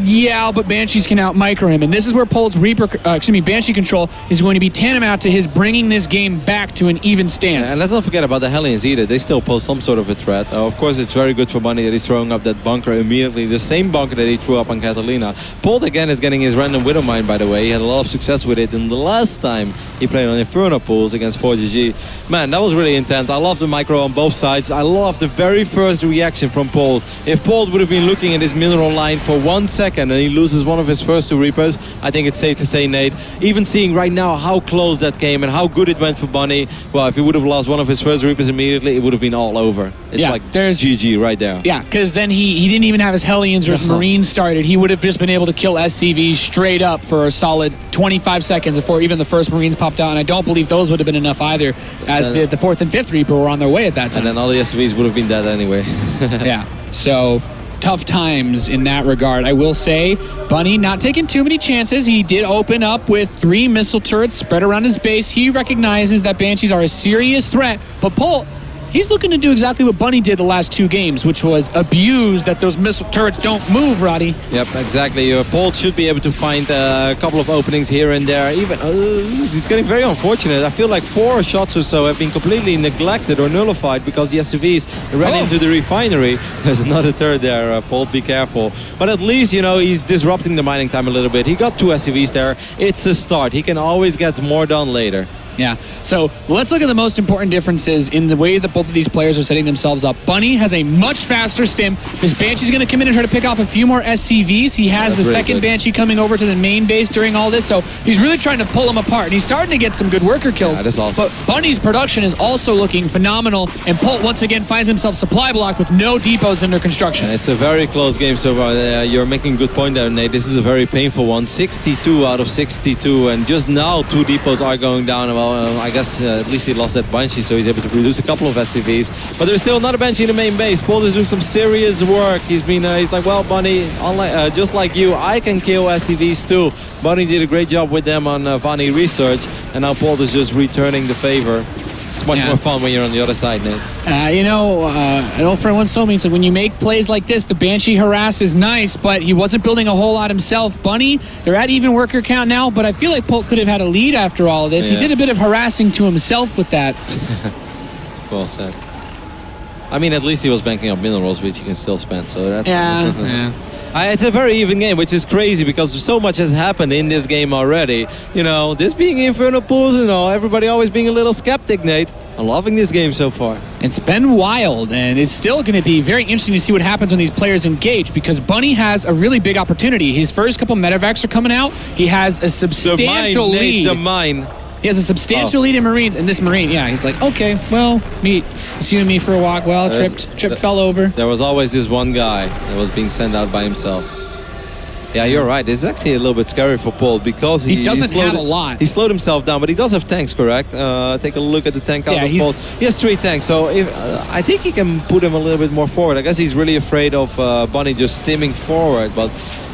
Yeah, but Banshees can out-micro him. And this is where Polt's Banshee control is going to be tantamount to his bringing this game back to an even stance. Yeah, and let's not forget about the Hellions either. They still pose some sort of a threat. Of course, it's very good for Bunny that he's throwing up that bunker immediately. The same bunker that he threw up on Catalina. Polt, again, is getting his random Widow Mine, by the way. He had a lot of success with it in the last time he played on Inferno pools against 4GG. Man, that was really intense. I love the micro on both sides. I love the very first reaction from Polt. If Polt would have been looking at his mineral line for 1 second and he loses one of his first 2 Reapers, I think it's safe to say, Nate, even seeing right now how close that came and how good it went for Bunny, well, if he would have lost one of his first Reapers immediately, it would have been all over. It's like there's GG right there. Yeah, because then he didn't even have his Hellions or his Marines started. He would have just been able to kill SCV straight up for a solid 25 seconds before even the first Marines popped out, and I don't believe those would have been enough either, as the 4th and 5th Reaper were on their way at that time. And then all the SCVs would have been dead anyway. Yeah, so tough times in that regard. I will say, Bunny not taking too many chances. He did open up with 3 missile turrets spread around his base. He recognizes that Banshees are a serious threat, but Polt, he's looking to do exactly what Bunny did the last 2 games, which was abuse that those missile turrets don't move, Roddy. Yep, exactly. Polt should be able to find a couple of openings here and there. Even he's getting very unfortunate. I feel like 4 shots or so have been completely neglected or nullified because the SCVs ran into the refinery. There's another turret there, Polt, be careful. But at least, you know, he's disrupting the mining time a little bit. He got 2 SCVs there. It's a start. He can always get more done later. Yeah. So let's look at the most important differences in the way that both of these players are setting themselves up. Bunny has a much faster stim. His Banshee's going to come in and try to pick off a few more SCVs. He has the second Banshee coming over to the main base during all this, so he's really trying to pull him apart. And he's starting to get some good worker kills. Yeah, that's awesome. But Bunny's production is also looking phenomenal, and Polt once again finds himself supply blocked with no depots under construction. It's a very close game so far. You're making a good point there, Nate. This is a very painful one. 62 out of 62, and just now 2 depots are going down. Well, I guess at least he lost that Banshee, so he's able to produce a couple of SCVs. But there's still another Banshee in the main base. Polt is doing some serious work. He's like, well, Bunny, just like you, I can kill SCVs too. Bunny did a great job with them on Vani Research, and now Polt is just returning the favor. It's much more fun when you're on the other side, Nate. An old friend once told me, he said, when you make plays like this, the Banshee harass is nice, but he wasn't building a whole lot himself. Bunny, they're at even worker count now, but I feel like Polt could have had a lead after all of this. Yeah. He did a bit of harassing to himself with that. Well said. I mean, at least he was banking up minerals, which he can still spend, so that's... Yeah. It's a very even game, which is crazy because so much has happened in this game already. You know, this being Inferno Pools, everybody always being a little skeptic, Nate. I'm loving this game so far. It's been wild, and it's still going to be very interesting to see what happens when these players engage, because Bunny has a really big opportunity. His first couple medevacs are coming out. He has a substantial lead. The mine. He has a substantial lead in Marines, and this Marine, he's like, okay, well, it's you and me for a walk. Well, tripped, fell over. There was always this one guy that was being sent out by himself. Yeah, you're right. This is actually a little bit scary for Polt because he doesn't have a lot. He slowed himself down, but he does have tanks, correct? Take a look at the tank count of Polt. He has 3 tanks, so I think he can put him a little bit more forward. I guess he's really afraid of Bunny just stimming forward, but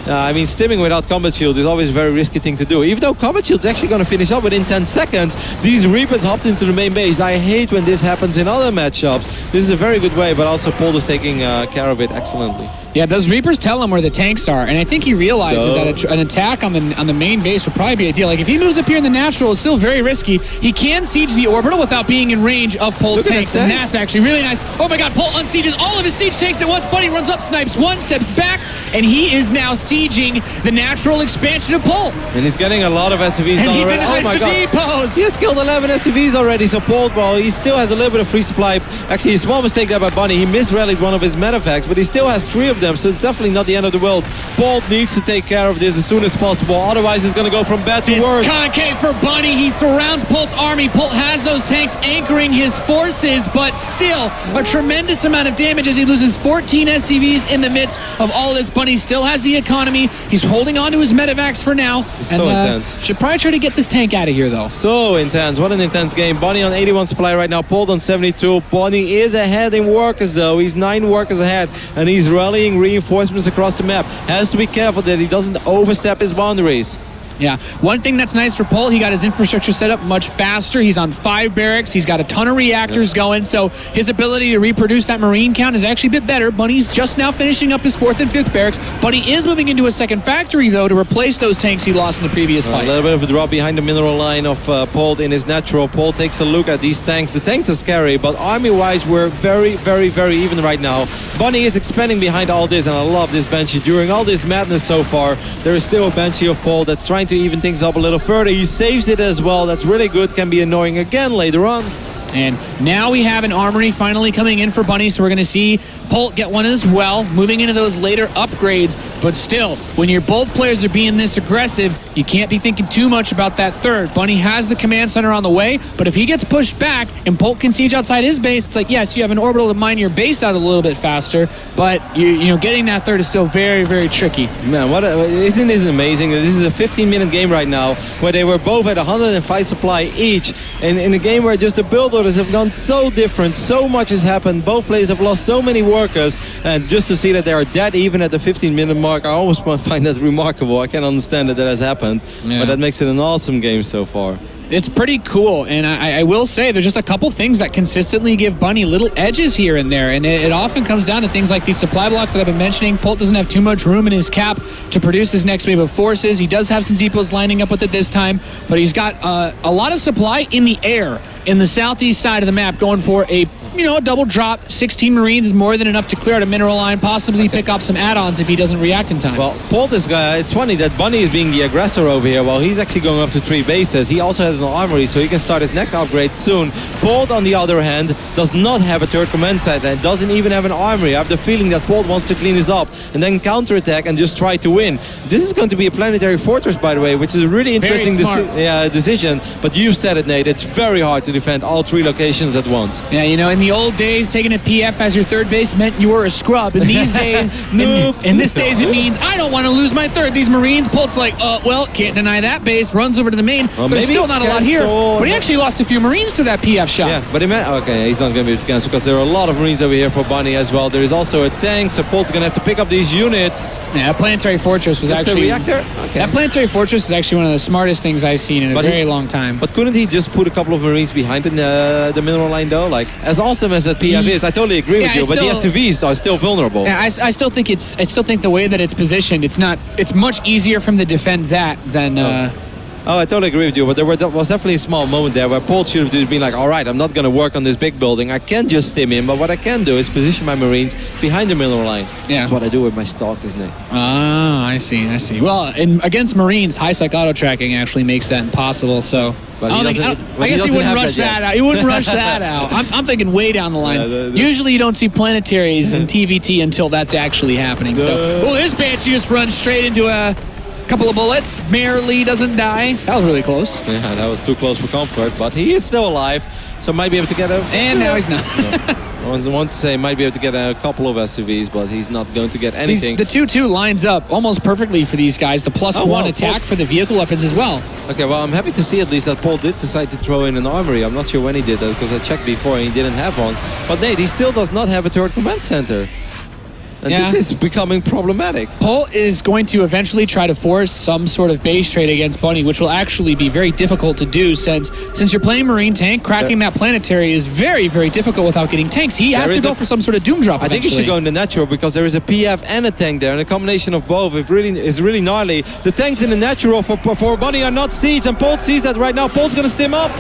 I mean, stimming without combat shield is always a very risky thing to do. Even though combat shield's actually going to finish up within 10 seconds, these Reapers hopped into the main base. I hate when this happens in other matchups. This is a very good way, but also Polt is taking care of it excellently. Yeah, those Reapers tell him where the tanks are, and I think he realizes that an attack on the main base would probably be ideal. Like, if he moves up here in the natural, it's still very risky. He can siege the orbital without being in range of Polt's tanks, and that's actually really nice. Oh my god, Polt unsieges all of his siege tanks at once. Bunny runs up, snipes one, steps back, and he is now sieging the natural expansion of Polt. And he's getting a lot of SCVs and he already. denies the depots. He has killed 11 SCVs already, so Polt, well, he still has a little bit of free supply. Actually, a small mistake there by Bunny. He misrallied one of his medevacs, but he still has 3 of them, so it's definitely not the end of the world. Polt needs to take care of this as soon as possible, otherwise it's going to go from bad to worse. Concave for Bunny. He surrounds Polt's army. Polt has those tanks anchoring his forces, but still a tremendous amount of damage as he loses 14 SCVs in the midst of all of this. Bunny still has the economy. He's holding on to his medevacs for now. It's so intense. Should probably try to get this tank out of here, though. So intense. What an intense game. Bunny on 81 supply right now. Polt on 72. Bunny is ahead in workers, though. He's 9 workers ahead, and he's rallying reinforcements across the map. Has to be careful that he doesn't overstep his boundaries. Yeah, one thing that's nice for Polt, he got his infrastructure set up much faster. He's on 5 barracks. He's got a ton of reactors going, so his ability to reproduce that Marine count is actually a bit better. Bunny's just now finishing up his 4th and 5th barracks, but he is moving into a second factory, though, to replace those tanks he lost in the previous fight. A little bit of a drop behind the mineral line of Polt in his natural. Polt takes a look at these tanks. The tanks are scary, but army-wise, we're very, very, very even right now. Bunny is expanding behind all this, and I love this Banshee. During all this madness so far, there is still a Banshee of Polt that's trying to even things up a little further. He saves it as well. That's really good. Can be annoying again later on. And now we have an armory finally coming in for Bunny, so we're going to see Polt get one as well, moving into those later upgrades. But still, when your both players are being this aggressive, you can't be thinking too much about that third. Bunny has the command center on the way, but if he gets pushed back and Polt can siege outside his base, it's like, yes, you have an orbital to mine your base out a little bit faster, but you know, getting that third is still very, very tricky. Man, isn't this amazing? This is a 15-minute game right now where they were both at 105 supply each, and in a game where just the build orders have gone so different, so much has happened, both players have lost so many workers, and just to see that they are dead even at the 15-minute mark, I almost find that remarkable. I can't understand that has happened, but that makes it an awesome game so far. It's pretty cool, and I will say there's just a couple things that consistently give Bunny little edges here and there, and it often comes down to things like these supply blocks that I've been mentioning. Polt doesn't have too much room in his cap to produce his next wave of forces. He does have some depots lining up with it this time, but he's got a lot of supply in the air in the southeast side of the map going for a a double drop. 16 Marines is more than enough to clear out a mineral line, possibly pick up some add-ons if he doesn't react in time. Well, Polt is, it's funny that Bunny is being the aggressor over here. Well, he's actually going up to 3 bases. He also has an armory, so he can start his next upgrade soon. Polt, on the other hand, does not have a third command site and doesn't even have an armory. I have the feeling that Polt wants to clean this up and then counterattack and just try to win. This is going to be a planetary fortress, by the way, which is a really interesting decision. But you said it, Nate. It's very hard to defend all 3 locations at once. Yeah, in the old days, taking a PF as your third base meant you were a scrub. And these days, in this days, it means I don't want to lose my third. These Marines, Polt's like, well, can't deny that base. Runs over to the main. Well, there's still not a lot here. But he actually lost a few Marines to that PF shot. Yeah, but okay, he's not going to be able to cancel because there are a lot of Marines over here for Bunny as well. There is also a tank, so Polt's going to have to pick up these units. Yeah, that planetary fortress was actually... a reactor? Okay. That planetary fortress is actually one of the smartest things I've seen in a very long time. But couldn't he just put a couple of Marines behind the mineral line, though? Like, as awesome as that PF is, I totally agree with you, but the SUVs are still vulnerable. Yeah, I still think the way that it's positioned, it's much easier for him to defend that than... Oh, I totally agree with you, but there was definitely a small moment there where Polt should have just been like, all right, I'm not going to work on this big building. I can just stim in, but what I can do is position my Marines behind the mineral line. Yeah. That's what I do with my stalkers, Nick. Ah, I see. Well, against Marines, high psych auto tracking actually makes that impossible, so... I guess he wouldn't rush that out. He wouldn't rush that out. I'm thinking way down the line. Usually you don't see planetaries in TvT until that's actually happening. So, this Banshee just runs straight into a couple of bullets. Barely doesn't die. That was really close. Yeah, that was too close for comfort, but he is still alive, so might be able to get a... And now he's not. I want to say might be able to get a couple of SUVs, but he's not going to get anything. The 2-2 lines up almost perfectly for these guys. The +1 attack for the vehicle weapons as well. Okay, well, I'm happy to see at least that Polt did decide to throw in an armory. I'm not sure when he did that because I checked before and he didn't have one. But Nate, he still does not have a third command center. And this is becoming problematic. Polt is going to eventually try to force some sort of base trade against Bunny, which will actually be very difficult to do since you're playing Marine tank, cracking that planetary is very, very difficult without getting tanks. He has to go for some sort of doom drop. I think he should go in the natural because there is a PF and a tank there, and a combination of both is really gnarly. The tanks in the natural for Bunny are not siege, and Polt sees that right now. Polt's going to stim up.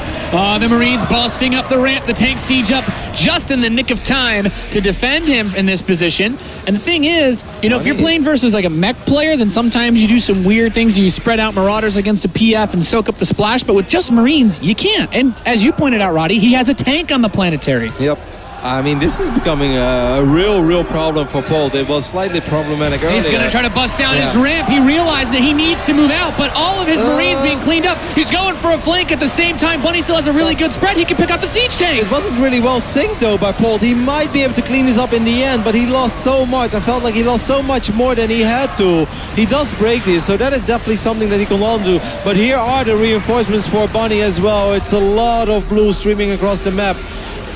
The Marines busting up the ramp, the tank siege up just in the nick of time to defend him in this position. And the thing is, if you're playing versus like a mech player, then sometimes you do some weird things. You spread out Marauders against a PF and soak up the splash, but with just Marines, you can't. And as you pointed out, Roddy, he has a tank on the planetary. Yep. I mean, this is becoming a real problem for Polt. It was slightly problematic earlier. He's going to try to bust down his ramp. He realized that he needs to move out, but all of his Marines being cleaned up. He's going for a flank at the same time. Bunny still has a really good spread. He can pick out the siege tanks. It wasn't really well synced, though, by Polt. He might be able to clean this up in the end, but he lost so much. I felt like he lost so much more than he had to. He does break this, so that is definitely something that he can learn to do. But here are the reinforcements for Bunny as well. It's a lot of blue streaming across the map.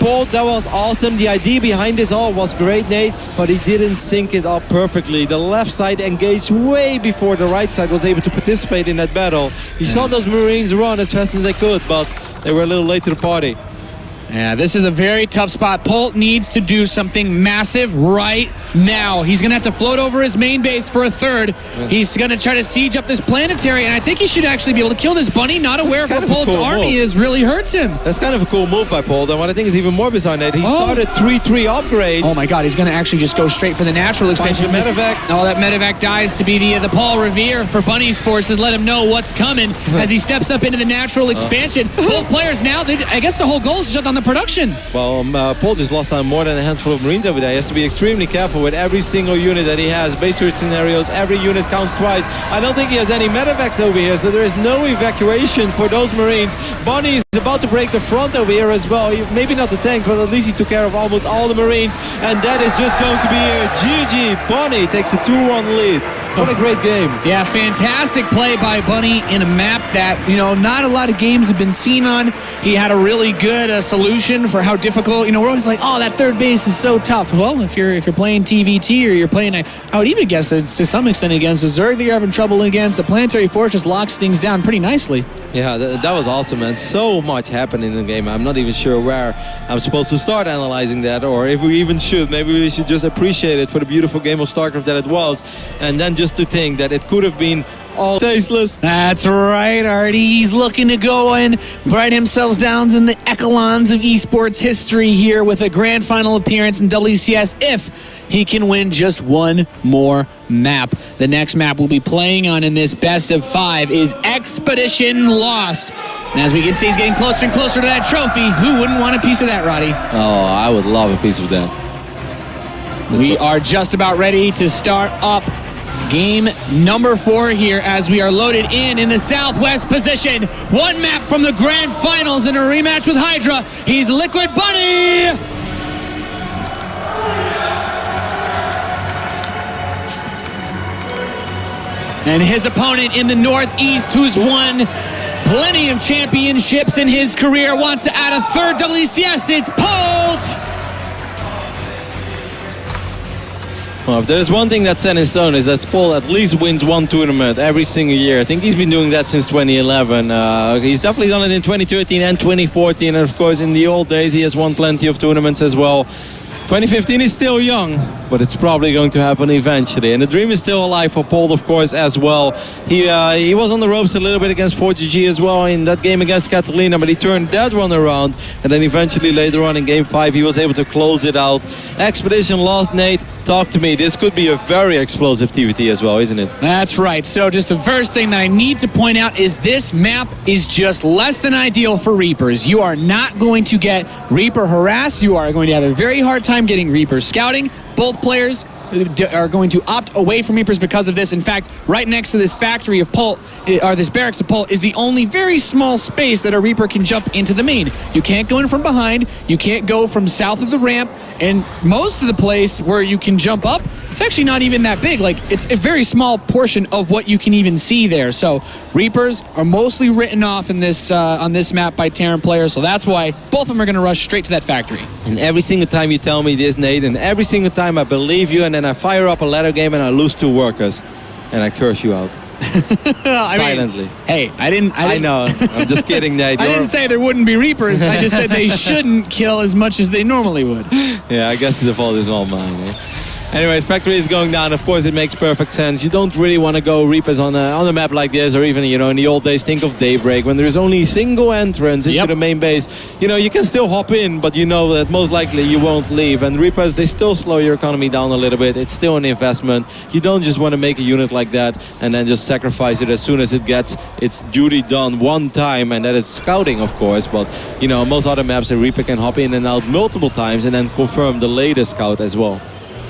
Polt, that was awesome. The idea behind this all was great, Nate, but he didn't sync it up perfectly. The left side engaged way before the right side was able to participate in that battle. He saw those Marines run as fast as they could, but they were a little late to the party. Yeah, this is a very tough spot. Polt needs to do something massive right now. He's going to have to float over his main base for a third. He's going to try to siege up this planetary, and I think he should actually be able to kill this Bunny. Not aware of where Polt's army is really hurts him. That's kind of a cool move by Polt, and what I think is even more bizarre, Nate, he started 3-3 upgrades. Oh my god, he's going to actually just go straight for the natural expansion. Medevac. Oh, that Medevac dies to be the Paul Revere for Bunny's forces. Let him know what's coming as he steps up into the natural expansion. Both players now, I guess the whole goal is to shut down the production. Well, Polt just lost more than a handful of Marines over there. He has to be extremely careful with every single unit that he has. Base turret scenarios, every unit counts twice. I don't think he has any medevacs over here, so there is no evacuation for those Marines. Bunny is about to break the front over here as well. Maybe not the tank, but at least he took care of almost all the Marines. And that is just going to be a GG. Bunny takes a 2-1 lead. What a great game. Yeah, fantastic play by Bunny in a map that, not a lot of games have been seen on. He had a really good solution for how difficult, we're always like, oh, that third base is so tough. Well, if you're playing TvT or you're playing, I would even guess it's to some extent against the Zerg that you're having trouble against. The planetary fortress locks things down pretty nicely. Yeah, that was awesome, man. So much happened in the game. I'm not even sure where I'm supposed to start analyzing that, or if we even should. Maybe we should just appreciate it for the beautiful game of StarCraft that it was, and then just to think that it could have been all tasteless. That's right, Artie. He's looking to go and write himself down in the echelons of esports history here with a grand final appearance in WCS if he can win just one more map. The next map we'll be playing on in this best of 5 is Expedition Lost. And as we can see, he's getting closer and closer to that trophy. Who wouldn't want a piece of that, Roddy? Oh, I would love a piece of that. We are just about ready to start up game number 4 here as we are loaded in the southwest position. One map from the grand finals in a rematch with Hydra. He's Liquid Bunny! And his opponent in the northeast, who's won plenty of championships in his career, wants to add a third WCS. It's Polt! Well, if there's one thing that's set in stone is that Polt at least wins one tournament every single year. I think he's been doing that since 2011. He's definitely done it in 2013 and 2014. And of course, in the old days, he has won plenty of tournaments as well. 2015 is still young, but it's probably going to happen eventually. And the dream is still alive for Polt, of course, as well. He was on the ropes a little bit against 4GG as well in that game against Catalina, but he turned that one around. And then eventually later on in game 5, he was able to close it out. Expedition Lost, Nate. Talk to me. This could be a very explosive TvT as well, isn't it? That's right. So just the first thing that I need to point out is this map is just less than ideal for Reapers. You are not going to get Reaper harass. You are going to have a very hard time getting Reaper scouting. Both players are going to opt away from Reapers because of this. In fact, right next to this factory of Polt, or this barracks of Polt, is the only very small space that a Reaper can jump into the main. You can't go in from behind. You can't go from south of the ramp. And most of the place where you can jump up, it's actually not even that big. Like, it's a very small portion of what you can even see there. So Reapers are mostly written off in this on this map by Terran players. So that's why both of them are going to rush straight to that factory. And every single time you tell me this, Nate, and every single time I believe you, and then I fire up a ladder game and I lose 2 workers, and I curse you out. Silently. Hey, I didn't. I know. I'm just kidding, Nate. I didn't say there wouldn't be Reapers. I just said they shouldn't kill as much as they normally would. Yeah, I guess the fault is all mine. Eh? Anyways, factory is going down. Of course, it makes perfect sense. You don't really want to go Reapers on a map like this, or even, you know, in the old days, think of Daybreak, when there's only a single entrance into the main base. You know, you can still hop in, but you know that most likely you won't leave. And Reapers, they still slow your economy down a little bit. It's still an investment. You don't just want to make a unit like that and then just sacrifice it as soon as it gets its duty done one time, and that is scouting, of course. But, you know, most other maps, a Reaper can hop in and out multiple times and then confirm the latest scout as well.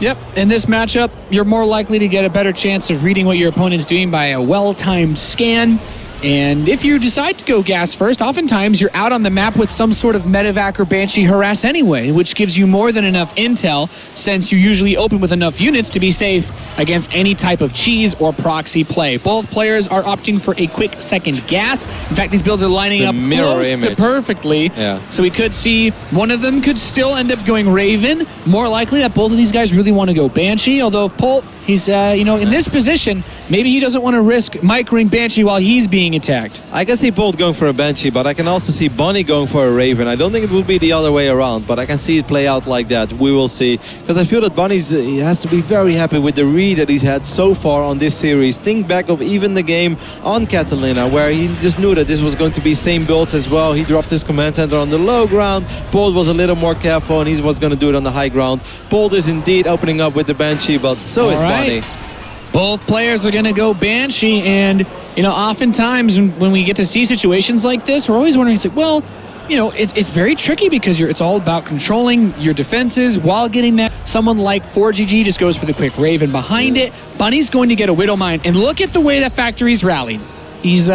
Yep, in this matchup, you're more likely to get a better chance of reading what your opponent's doing by a well-timed scan. And if you decide to go gas first, oftentimes you're out on the map with some sort of medevac or Banshee harass anyway, which gives you more than enough intel, since you usually open with enough units to be safe against any type of cheese or proxy play. Both players are opting for a quick second gas. In fact, these builds are lining up close to perfectly. Yeah. So we could see one of them could still end up going Raven. More likely that both of these guys really want to go Banshee, although Polt, he's, you know, in this position, maybe he doesn't want to risk microing Banshee while he's being attacked. I can see Polt going for a Banshee, but I can also see Bunny going for a Raven. I don't think it will be the other way around, but I can see it play out like that. We will see. Because I feel that he has to be very happy with the read that he's had so far on this series. Think back of even the game on Catalina, where he just knew that this was going to be same builds as well. He dropped his command center on the low ground. Polt was a little more careful, and he was going to do it on the high ground. Polt is indeed opening up with the Banshee, but so is Bunny. Both players are going to go Banshee, and, you know, oftentimes when we get to see situations like this, we're always wondering, it's like, well, you know, it's very tricky because it's all about controlling your defenses while getting that. Someone like 4GG just goes for the quick Raven behind it. Bunny's going to get a Widow Mine, and look at the way that factory's rallied. He's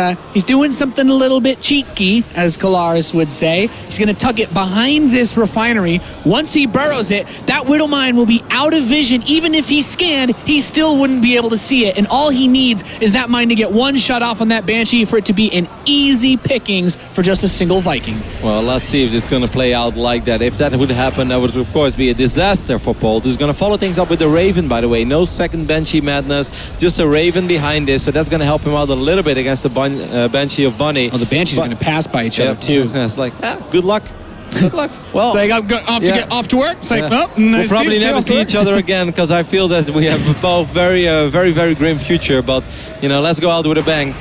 doing something a little bit cheeky, as Kalaris would say. He's going to tuck it behind this refinery. Once he burrows it, that Widow Mine will be out of vision. Even if he scanned, he still wouldn't be able to see it. And all he needs is that mine to get one shot off on that Banshee for it to be an easy pickings for just a single Viking. Well, let's see if it's going to play out like that. If that would happen, that would, of course, be a disaster for Polt, who's going to follow things up with the Raven, by the way. No second Banshee madness, just a Raven behind this. So that's going to help him out a little bit against the Banshee of Bunny. Oh, the Banshees are going to pass by each other, too. It's like, good luck. Good luck. Well, So I got off to yeah. get off to work. It's like, Yeah. oh, We'll probably never see each other again because I feel that we have both very grim future. But let's go out with a bang.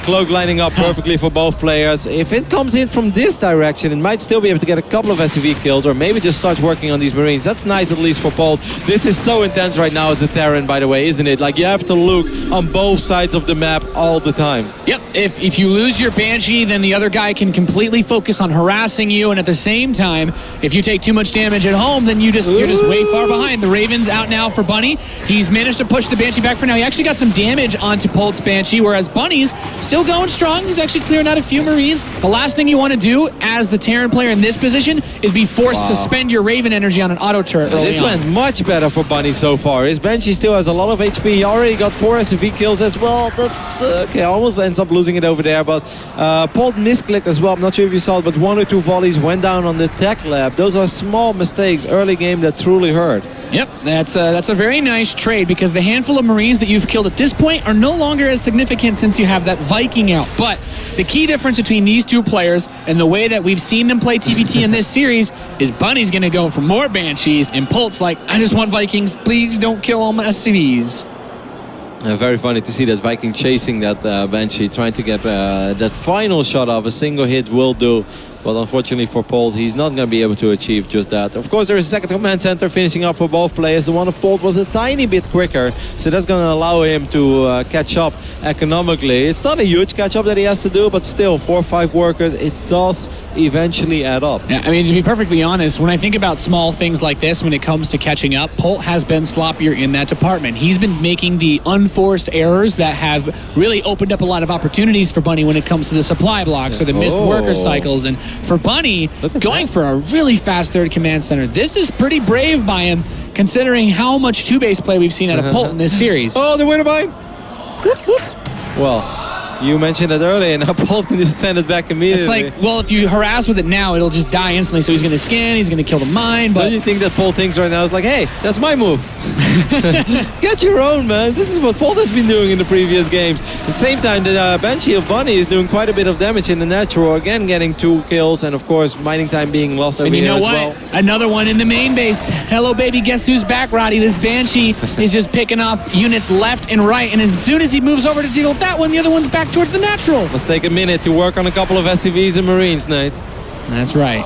Cloak lining up perfectly for both players. If it comes in from this direction, it might still be able to get a couple of SCV kills, or maybe just start working on these Marines. That's nice, at least for Polt. This is so intense right now as a Terran, by the way, isn't it? Like, you have to look on both sides of the map all the time. Yep. If you lose your Banshee, then the other guy can completely focus on harassing you, and at the same time, if you take too much damage at home, then you're just way far behind. The Raven's out now for Bunny. He's managed to push the Banshee back for now. He actually got some damage onto Polt's Banshee, whereas Bunny's still going strong. He's actually clearing out a few Marines. The last thing you want to do as the Terran player in this position is be forced to spend your Raven energy on an auto turret early This on. went much better for Bunny so far. His Banshee still has a lot of HP. He already got 4 SCV kills as well. Okay, almost ends up losing it over there, but Polt misclicked as well. I'm not sure if you saw it, but 1 or 2 volleys went down on the tech lab. Those are small mistakes early game that truly hurt. Yep, that's a very nice trade, because the handful of Marines that you've killed at this point are no longer as significant since you have that Viking out. But the key difference between these two players and the way that we've seen them play TvT in this series is Bunny's going to go for more Banshees, and Polt's like, I just want Vikings. Please don't kill all my SCVs. Very funny to see that Viking chasing that Banshee, trying to get that final shot off. A single hit will do. But unfortunately for Polt, he's not going to be able to achieve just that. Of course, there is a second command center finishing up for both players. The one of Polt was a tiny bit quicker, so that's going to allow him to catch up economically. It's not a huge catch up that he has to do, but still, 4 or 5 workers, it does eventually add up. Yeah, I mean, to be perfectly honest, when I think about small things like this, when it comes to catching up, Polt has been sloppier in that department. He's been making the unforced errors that have really opened up a lot of opportunities for Bunny when it comes to the supply blocks or the missed worker cycles. And for Bunny, going for a really fast third command center, this is pretty brave by him, considering how much two-base play we've seen out of Polt in this series. Oh, the winner by. Well, you mentioned it earlier, and now Polt can just send it back immediately. It's like, well, if you harass with it now, it'll just die instantly. So he's going to scan, he's going to kill the mine. But don't you think that Polt thinks right now is like, hey, that's my move. Get your own, man. This is what Polt has been doing in the previous games. At the same time, the Banshee of Bunny is doing quite a bit of damage in the natural. Again, getting 2 kills, and of course, mining time being lost over here as well. Another one in the main base. Hello, baby. Guess who's back, Roddy? This Banshee is just picking off units left and right. And as soon as he moves over to deal with that one, the other one's back towards the natural. Let's take a minute to work on a couple of SCVs and Marines, Nate. That's right.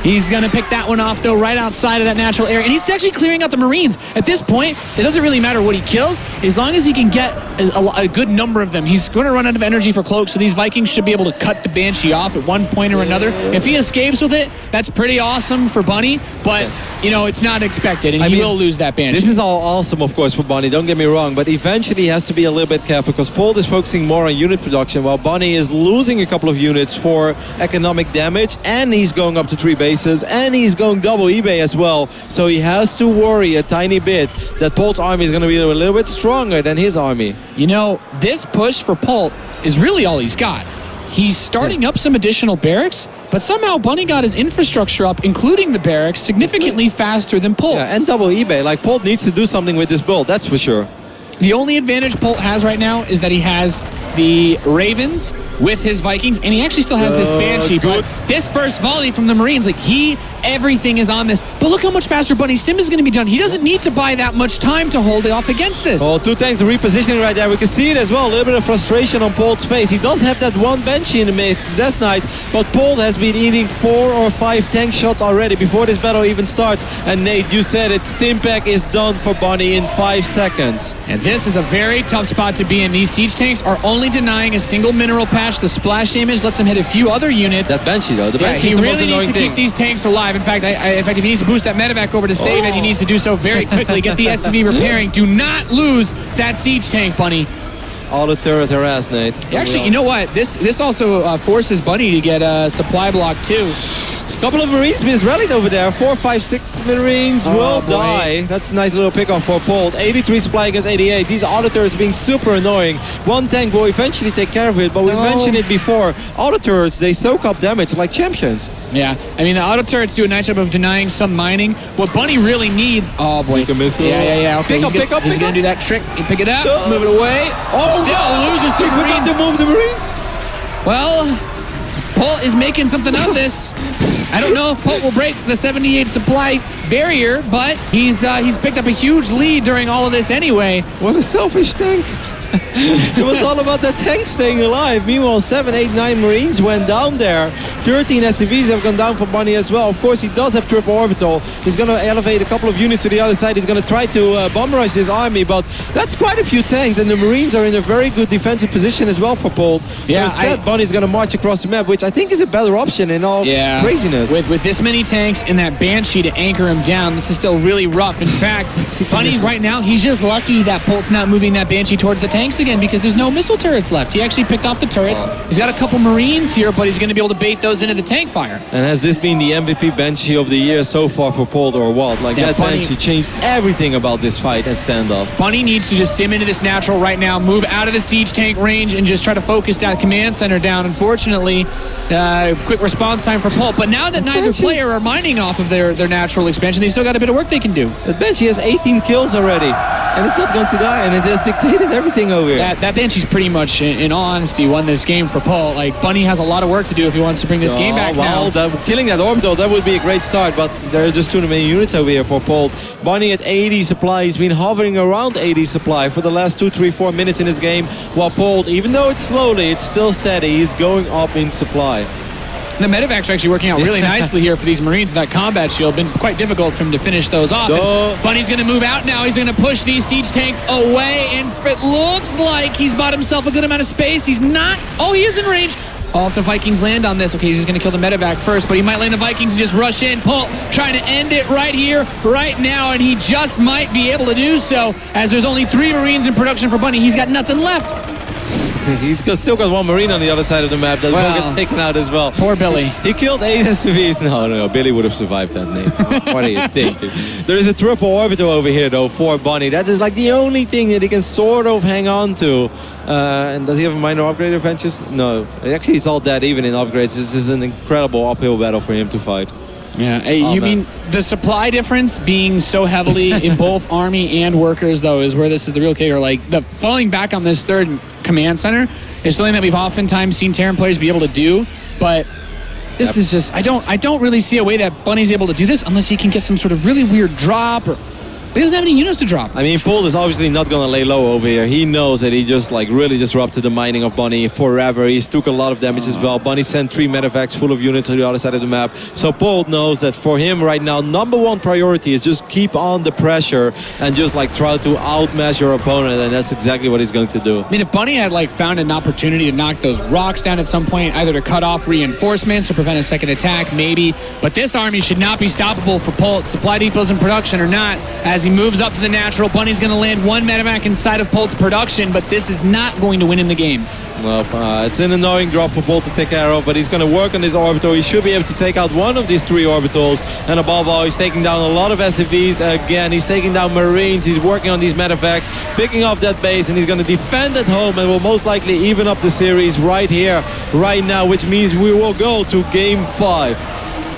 He's going to pick that one off, though, right outside of that natural area. And he's actually clearing out the Marines. At this point, it doesn't really matter what he kills, as long as he can get a good number of them. He's going to run out of energy for cloaks, so these Vikings should be able to cut the Banshee off at one point or another. If he escapes with it, that's pretty awesome for Bunny, but, it's not expected, and he will lose that Banshee. This is all awesome, of course, for Bunny, don't get me wrong, but eventually he has to be a little bit careful, because Polt is focusing more on unit production, while Bunny is losing a couple of units for economic damage, and he's going up to 3 bases, and he's going double eBay as well, so he has to worry a tiny bit that Polt's army is going to be a little bit stronger than his army. This push for Polt is really all he's got. He's starting up some additional barracks, but somehow Bunny got his infrastructure up, including the barracks, significantly faster than Polt. Yeah, and double eBay. Like, Polt needs to do something with this build, that's for sure. The only advantage Polt has right now is that he has the Ravens with his Vikings, and he actually still has this Banshee. But this first volley from the Marines, everything is on this. But look how much faster Bunny's Sim is going to be done. He doesn't need to buy that much time to hold it off against this. Oh, 2 tanks repositioning right there. We can see it as well. A little bit of frustration on Polt's face. He does have that 1 Banshee in the mix. That's nice. But Polt has been eating 4 or 5 tank shots already before this battle even starts. And Nate, you said it. Stimpack is done for Bunny in 5 seconds. And this is a very tough spot to be in. These siege tanks are only denying a single mineral patch. The splash damage lets him hit a few other units. That Banshee, though. The Banshee he is the really most annoying needs to keep these tanks alive. In fact, if he needs to boost that medevac over to save it, he needs to do so very quickly. Get the SCV repairing. Do not lose that siege tank, Bunny. All the turret harass, Nate. Actually, you know what? This also forces Bunny to get a supply block too. A couple of Marines misrallied over there. 4, 5, 6 Marines will die. That's a nice little pickoff for Polt. 83 supply against 88. These auto turrets being super annoying. 1 tank will eventually take care of it, but we mentioned it before. Auto turrets, they soak up damage like champions. Yeah, I mean, the auto turrets do a nice job of denying some mining. What Bunny really needs... Oh, boy. Take a missile. Yeah. Okay, Pick up. He's going to do that trick. You pick it up, move it away. Still loses some Marines. To move the Marines. Well, Polt is making something of this. I don't know if Polt will break the 78 supply barrier, but he's picked up a huge lead during all of this anyway. What a selfish tank. It was all about that tank staying alive. Meanwhile, 7, 8, 9 Marines went down there. 13 SCVs have gone down for Bunny as well. Of course, he does have triple orbital. He's going to elevate a couple of units to the other side. He's going to try to bomb rush this army, but that's quite a few tanks, and the Marines are in a very good defensive position as well for Polt. Yeah, so instead, Bunny's going to march across the map, which I think is a better option in all craziness. With this many tanks and that Banshee to anchor him down, this is still really rough. In fact, Bunny right now, he's just lucky that Polt's not moving that Banshee towards the tanks again, because there's no missile turrets left. He actually picked off the turrets. He's got a couple Marines here, but he's going to be able to bait those into the tank fire. And has this been the MVP Banshee of the year so far for Polt or what? Like, that Banshee changed everything about this fight and standoff. Bunny needs to just stim into this natural right now, move out of the siege tank range, and just try to focus that command center down. Unfortunately, quick response time for Polt. But now that neither player are mining off of their natural expansion, they still got a bit of work they can do. That Banshee has 18 kills already, and it's not going to die, and it has dictated everything over here. That Banshee's pretty much, in all honesty, won this game for Polt. Like, Bunny has a lot of work to do if he wants to bring this game back now. Killing that orbital, that would be a great start, but there are just too many units over here for Polt. Bunny at 80 supply. He's been hovering around 80 supply for the last 2, 3, 4 minutes in this game, while Polt, even though it's slowly, it's still steady. He's going up in supply. The medevac's actually working out really nicely here for these Marines with that combat shield. Been quite difficult for him to finish those off. Bunny's going to move out now. He's going to push these siege tanks away, and it looks like he's bought himself a good amount of space. He's not. Oh, he is in range. Oh, if the Vikings land on this, okay, he's going to kill the medevac first, but he might land the Vikings and just rush in. Polt trying to end it right here, right now, and he just might be able to do so, as there's only 3 Marines in production for Bunny. He's got nothing left. He's still got 1 Marine on the other side of the map that will get taken out as well. Poor Billy. He killed 8 SCVs. No, Billy would have survived that, Nate. What are you thinking? There is a triple orbital over here, though, for Bunny. That is like the only thing that he can sort of hang on to. And does he have a minor upgrade advantage? No. Actually, it's all dead even in upgrades. This is an incredible uphill battle for him to fight. Yeah, hey, you mean the supply difference being so heavily in both army and workers, though, is where this is the real kicker. Like, the falling back on this third command center is something that we've oftentimes seen Terran players be able to do, but this is just, I don't really see a way that Bunny's able to do this unless he can get some sort of really weird drop, or he doesn't have any units to drop. I mean, Polt is obviously not going to lay low over here. He knows that he just like really disrupted the mining of Bunny forever. He's took a lot of damage as well. Bunny sent 3 medevacs full of units to the other side of the map. So Polt knows that for him right now, #1 priority is just keep on the pressure and just like try to outmatch your opponent, and that's exactly what he's going to do. I mean, if Bunny had like found an opportunity to knock those rocks down at some point, either to cut off reinforcements or prevent a second attack, maybe. But this army should not be stoppable for Polt. Supply depots in production or not, as he moves up to the natural. Bunny's going to land 1 medevac inside of Polt's production, but this is not going to win in the game. Well, it's an annoying drop for Polt to take care of, but he's going to work on this orbital. He should be able to take out 1 of these 3 orbitals, and above all, he's taking down a lot of SCVs. Again, he's taking down Marines. He's working on these medevacs, picking up that base, and he's going to defend at home and will most likely even up the series right here, right now, which means we will go to Game 5.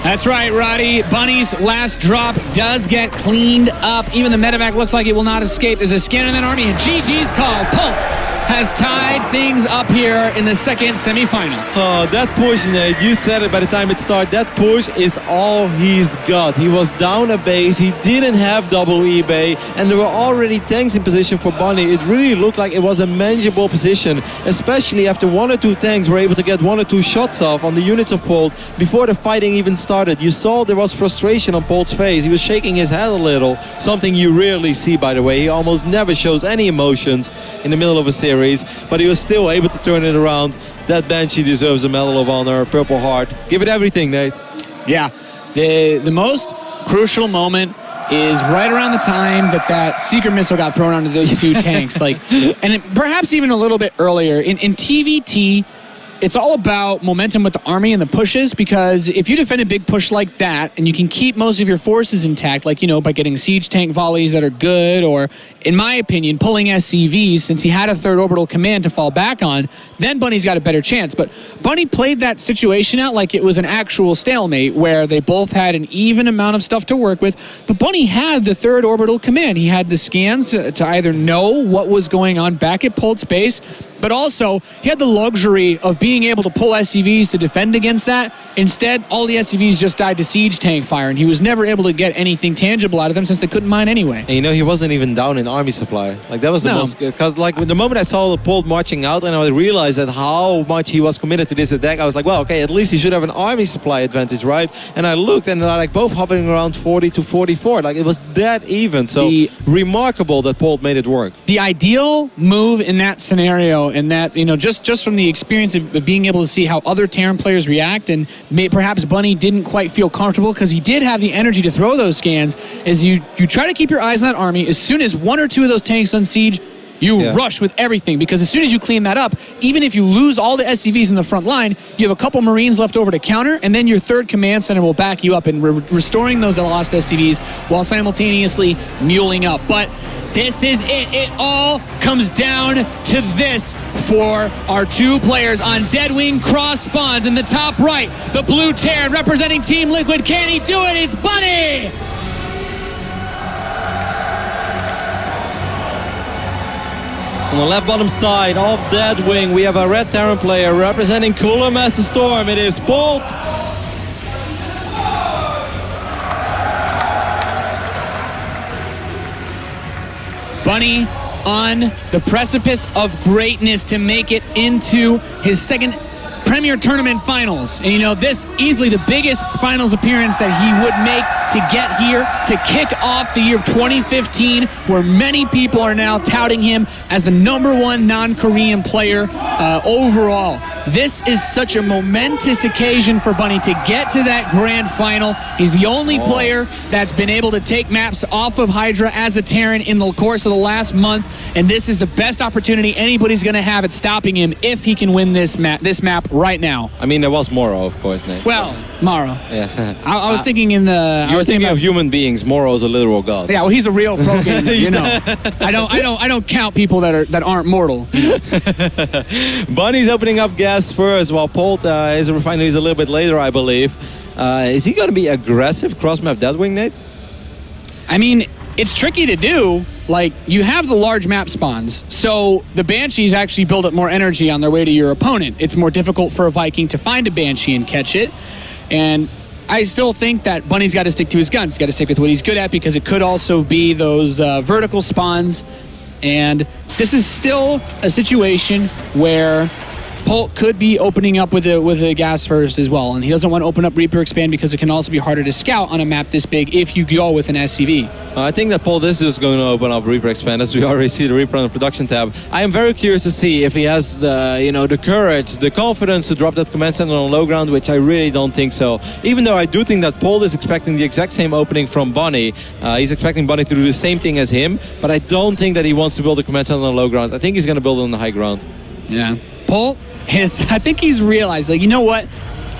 That's right, Roddy. Bunny's last drop does get cleaned up. Even the medevac looks like it will not escape. There's a scan in that army, and GG's call. Polt has tied things up here in the second semifinal. Oh, that push, Nate, you said it by the time it started. That push is all he's got. He was down a base. He didn't have double eBay, and there were already tanks in position for Bunny. It really looked like it was a manageable position, especially after 1 or 2 tanks were able to get 1 or 2 shots off on the units of Polt before the fighting even started. You saw there was frustration on Polt's face. He was shaking his head a little, something you rarely see, by the way. He almost never shows any emotions in the middle of a series, but he was still able to turn it around. That Banshee deserves a Medal of Honor, Purple Heart. Give it everything, Nate. Yeah, the most crucial moment is right around the time that Seeker missile got thrown onto those 2 tanks. Like, and perhaps even a little bit earlier. In TvT, it's all about momentum with the army and the pushes, because if you defend a big push like that and you can keep most of your forces intact, like, you know, by getting siege tank volleys that are good, or, in my opinion, pulling SCVs since he had a 3rd orbital command to fall back on, then Bunny's got a better chance. But Bunny played that situation out like it was an actual stalemate where they both had an even amount of stuff to work with, but Bunny had the 3rd orbital command. He had the scans to either know what was going on back at Polt's base, but also he had the luxury of being able to pull SCVs to defend against that. Instead, all the SCVs just died to siege tank fire, and he was never able to get anything tangible out of them since they couldn't mine anyway. And you know, he wasn't even down in army supply. Like, that was the most, because like the moment I saw the Polt marching out and I realized that how much he was committed to this attack, I was like, well, okay, at least he should have an army supply advantage, right? And I looked and they're like both hovering around 40 to 44. Like, it was that even. So remarkable that Polt made it work. The ideal move in that scenario, and that, you know, just from the experience of being able to see how other Terran players react, and perhaps Bunny didn't quite feel comfortable because he did have the energy to throw those scans, is you try to keep your eyes on that army. As soon as one or two of those tanks on siege, you rush with everything, because as soon as you clean that up, even if you lose all the SCVs in the front line, you have a couple Marines left over to counter, and then your third command center will back you up in restoring those lost SCVs while simultaneously muling up. But this is it. It all comes down to this for our two players on Deadwing cross spawns. In the top right, the blue Terran representing Team Liquid. Can he do it? It's Bunny! On the left bottom side of Deadwing, we have a red Terran player representing Cooler Master Storm. It is Polt. Bunny on the precipice of greatness to make it into his second Premier Tournament Finals. And you know, this easily the biggest finals appearance that he would make to get here, to kick off the year of 2015, where many people are now touting him as the #1 non-Korean player overall. This is such a momentous occasion for Bunny to get to that grand final. He's the only player that's been able to take maps off of Hydra as a Terran in the course of the last month, and this is the best opportunity anybody's going to have at stopping him if he can win this map right now. I mean, there was Moro, of course, Nate. Well, Maro. Yeah. I was thinking in the... You were thinking of human beings. Moro's a literal god. Yeah, well, he's a real pro gamer, you know. I don't count people that aren't mortal. You know? Bunny's opening up gas first, while Polt is refineries a little bit later, I believe. Is he going to be aggressive cross-map Deadwing, Nate? I mean, it's tricky to do. Like, you have the large map spawns, so the Banshees actually build up more energy on their way to your opponent. It's more difficult for a Viking to find a Banshee and catch it. And I still think that Bunny's got to stick to his guns. He's got to stick with what he's good at, because it could also be those vertical spawns. And this is still a situation where Polt could be opening up with a gas first as well, and he doesn't want to open up Reaper Expand because it can also be harder to scout on a map this big if you go with an SCV. I think that Polt is just going to open up Reaper Expand, as we already see the Reaper on the production tab. I am very curious to see if he has the courage, the confidence to drop that command center on low ground, which I really don't think so. Even though I do think that Polt is expecting the exact same opening from Bunny. He's expecting Bunny to do the same thing as him, but I don't think that he wants to build a command center on low ground. I think he's going to build it on the high ground. Yeah. Polt, I think he's realized, like, you know what?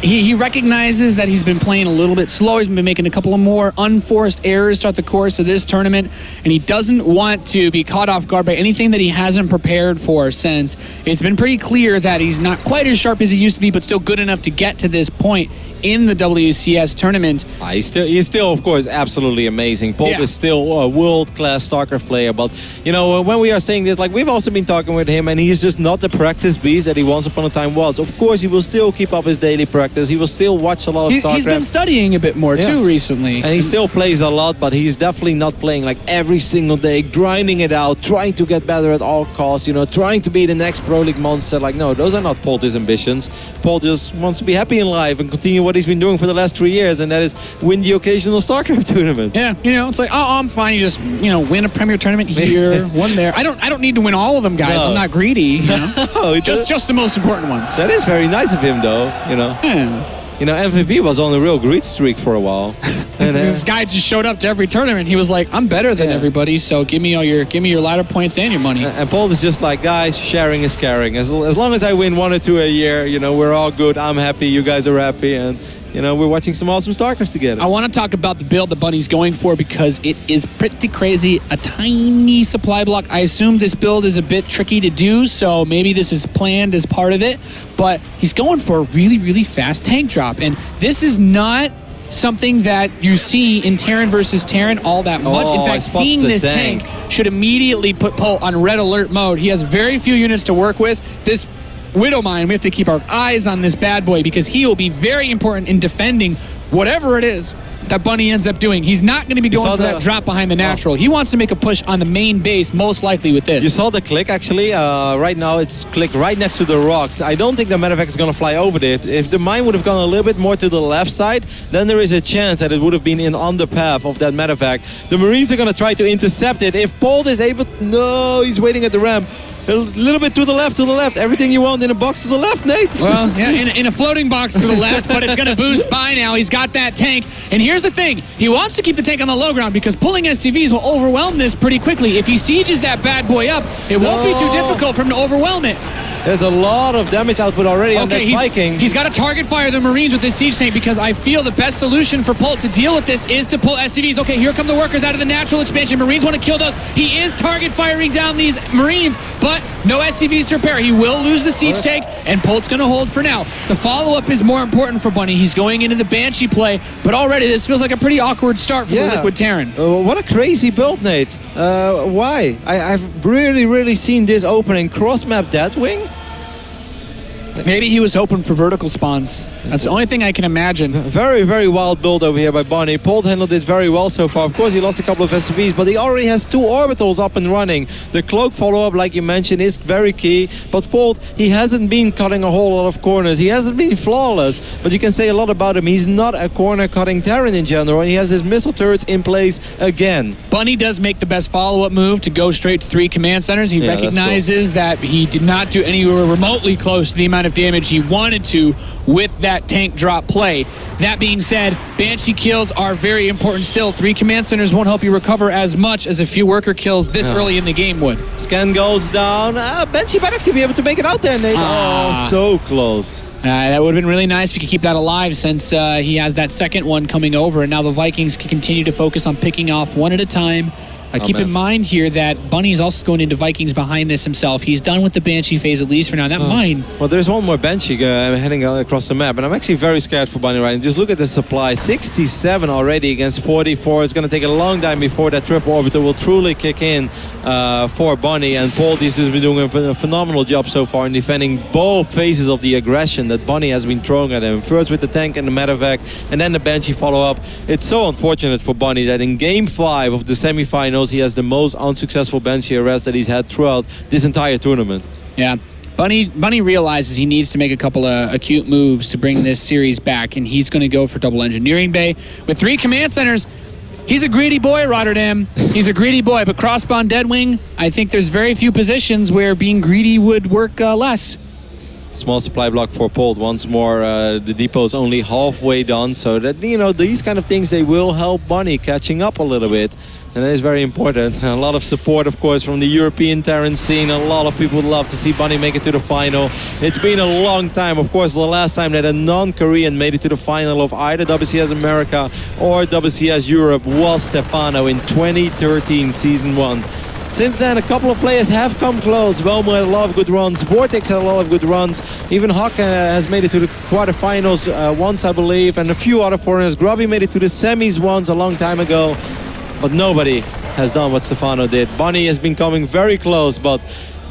He recognizes that he's been playing a little bit slow. He's been making a couple of more unforced errors throughout the course of this tournament, and he doesn't want to be caught off guard by anything that he hasn't prepared for, since it's been pretty clear that he's not quite as sharp as he used to be, but still good enough to get to this point in the WCS tournament. He's still, of course, absolutely amazing. Polt is still a world-class StarCraft player, but, you know, when we are saying this, like, we've also been talking with him, and he's just not the practice beast that he once upon a time was. Of course, he will still keep up his daily practice. He will still watch a lot of StarCraft. He's been studying a bit more, too, recently. And he still plays a lot, but he's definitely not playing, like, every single day, grinding it out, trying to get better at all costs, you know, trying to be the next Pro League monster. Like, no, those are not Polt's ambitions. Polt just wants to be happy in life and continue what he's been doing for the last 3 years, and that is win the occasional StarCraft tournament. Yeah, you know, it's like, oh, I'm fine. You just, you know, win a Premier Tournament here, one there. I don't need to win all of them, guys. No. I'm not greedy, you know. No, just the most important ones. That is very nice of him, though, you know. Yeah. You know, MVP was on a real greed streak for a while. This guy just showed up to every tournament. He was like, I'm better than everybody, so give me your ladder points and your money. And Polt is just like, guys, sharing is caring. As long as I win 1 or 2 a year, you know, we're all good. I'm happy, you guys are happy, and, you know, we're watching some awesome StarCraft together. I want to talk about the build that Bunny's going for, because it is pretty crazy. A tiny supply block. I assume this build is a bit tricky to do, so maybe this is planned as part of it. But he's going for a really, really fast tank drop. And this is not something that you see in Terran versus Terran all that much. In I fact, spots seeing the this tank should immediately put Polt on red alert mode. He has very few units to work with. This Widowmine, we have to keep our eyes on this bad boy because he will be very important in defending whatever it is that Bunny ends up doing. He's not going to be going for that drop behind the natural. He wants to make a push on the main base, most likely with this. You saw the click, actually. Right now, it's clicked right next to the rocks. I don't think the medevac is going to fly over there. If the mine would have gone a little bit more to the left side, then there is a chance that it would have been on the path of that medevac. The Marines are going to try to intercept it. If Polt is able... No, he's waiting at the ramp. A little bit to the left. Everything you want in a box to the left, Nate. Well, yeah, in a floating box to the left, but it's going to boost by now. He's got that tank. And here's the thing. He wants to keep the tank on the low ground because pulling SCVs will overwhelm this pretty quickly. If he sieges that bad boy up, it won't be too difficult for him to overwhelm it. There's a lot of damage output already on that Viking. He's got to target fire the Marines with this siege tank because I feel the best solution for Polt to deal with this is to pull SCVs. Okay, here come the workers out of the natural expansion. Marines want to kill those. He is target firing down these Marines, but no SCVs to repair. He will lose the siege tank, and Polt's going to hold for now. The follow-up is more important for Bunny. He's going into the Banshee play, but already this feels like a pretty awkward start for the Liquid Terran. What a crazy build, Nate. Why? I've really seen this opening cross-map that wing. Maybe he was hoping for vertical spawns. That's the only thing I can imagine. Very wild build over here by Bunny. Polt handled it very well so far. Of course, he lost a couple of SCVs, but he already has 2 orbitals up and running. The cloak follow-up, like you mentioned, is very key. But Polt, he hasn't been cutting a whole lot of corners. He hasn't been flawless, but you can say a lot about him. He's not a corner-cutting Terran in general, and he has his missile turrets in place again. Bunny does make the best follow-up move to go straight to 3 command centers. He recognizes that he did not do anywhere remotely close to the amount of damage he wanted to with that tank drop play. That being said, Banshee kills are very important still. 3 command centers won't help you recover as much as a few worker kills this early in the game would. Scan goes down. Banshee might actually be able to make it out there, Nate. Oh, so close. That would have been really nice if you could keep that alive since he has that second one coming over, and now the Vikings can continue to focus on picking off one at a time. Keep in mind here that Bunny is also going into Vikings behind this himself. He's done with the Banshee phase, at least for now. That mine. Well, there's one more Banshee heading across the map, and I'm actually very scared for Bunny right now. Just look at the supply. 67 already against 44. It's going to take a long time before that triple orbital will truly kick in for Bunny. And Polt has been doing a phenomenal job so far in defending both phases of the aggression that Bunny has been throwing at him. First with the tank and the medevac, and then the Banshee follow-up. It's so unfortunate for Bunny that in Game 5 of the semifinals, he has the most unsuccessful Banshee arrest that he's had throughout this entire tournament. Yeah. Bunny realizes he needs to make a couple of acute moves to bring this series back, and he's going to go for double engineering bay. With 3 command centers, he's a greedy boy, Rotterdam. He's a greedy boy, but crossbound Deadwing, I think there's very few positions where being greedy would work less. Small supply block for Polt once more. The depot's only halfway done, so that, you know, these kind of things, they will help Bunny catching up a little bit. And that is very important. A lot of support, of course, from the European Terran scene. A lot of people would love to see Bunny make it to the final. It's been a long time. Of course, the last time that a non-Korean made it to the final of either WCS America or WCS Europe was Stefano in 2013, Season 1. Since then, a couple of players have come close. Velmo had a lot of good runs. Vortex had a lot of good runs. Even Hawk has made it to the quarterfinals once, I believe. And a few other foreigners. Grubby made it to the semis once a long time ago. But nobody has done what Stefano did. Bunny has been coming very close, but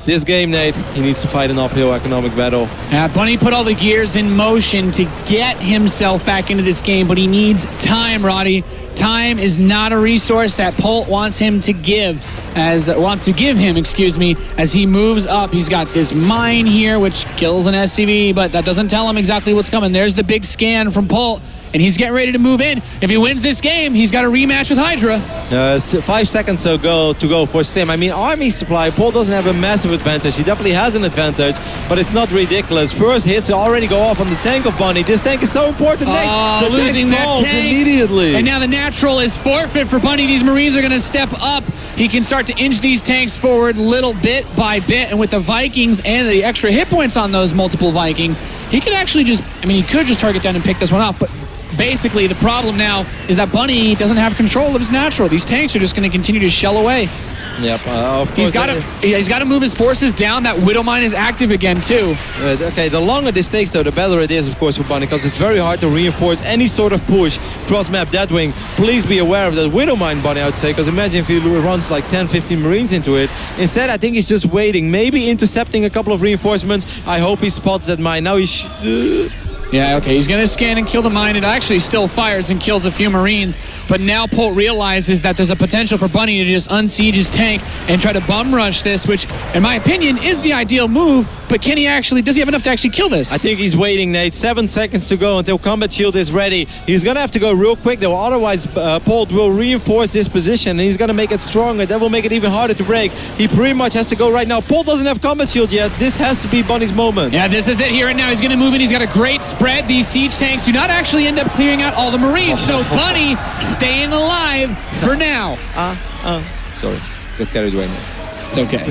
this game, Nate, he needs to fight an uphill economic battle. Bunny put all the gears in motion to get himself back into this game, but he needs time, Roddy. Time is not a resource that Polt wants him to give, as he moves up. He's got this mine here, which kills an SCV, but that doesn't tell him exactly what's coming. There's the big scan from Polt, and he's getting ready to move in. If he wins this game, he's got a rematch with Hydra. 5 seconds to go for Stim. I mean, army supply, Polt doesn't have a massive advantage. He definitely has an advantage, but it's not ridiculous. First hits already go off on the tank of Bunny. This tank is so important. The losing tank falls that tank immediately. And now the natural is forfeit for Bunny. These Marines are going to step up. He can start to inch these tanks forward little bit by bit, and with the Vikings and the extra hit points on those multiple Vikings, he could actually he could just target down and pick this one off, but basically the problem now is that Bunny doesn't have control of his natural. These tanks are just going to continue to shell away. Yep, of course. He's got to move his forces down. That Widow Mine is active again too. Okay, the longer this takes though, the better it is, of course, for Bunny, because it's very hard to reinforce any sort of push cross-map Deadwing. Please be aware of that Widow Mine, Bunny, I would say, because imagine if he runs like 10-15 Marines into it. Instead, I think he's just waiting, maybe intercepting a couple of reinforcements. I hope he spots that mine. Now he's... Yeah, okay, he's going to scan and kill the mine. It actually still fires and kills a few Marines, but now Polt realizes that there's a potential for Bunny to just unsiege his tank and try to bum rush this, which, in my opinion, is the ideal move, but can he actually, does he have enough to actually kill this? I think he's waiting, Nate. 7 seconds to go until combat shield is ready. He's going to have to go real quick, though, otherwise Polt will reinforce this position, and he's going to make it stronger. That will make it even harder to break. He pretty much has to go right now. Polt doesn't have combat shield yet. This has to be Bunny's moment. Yeah, this is it here and now. He's going to move in. He's got a great spread. These siege tanks do not actually end up clearing out all the Marines, so Bunny staying alive for now. Sorry, got carried away now. It's okay.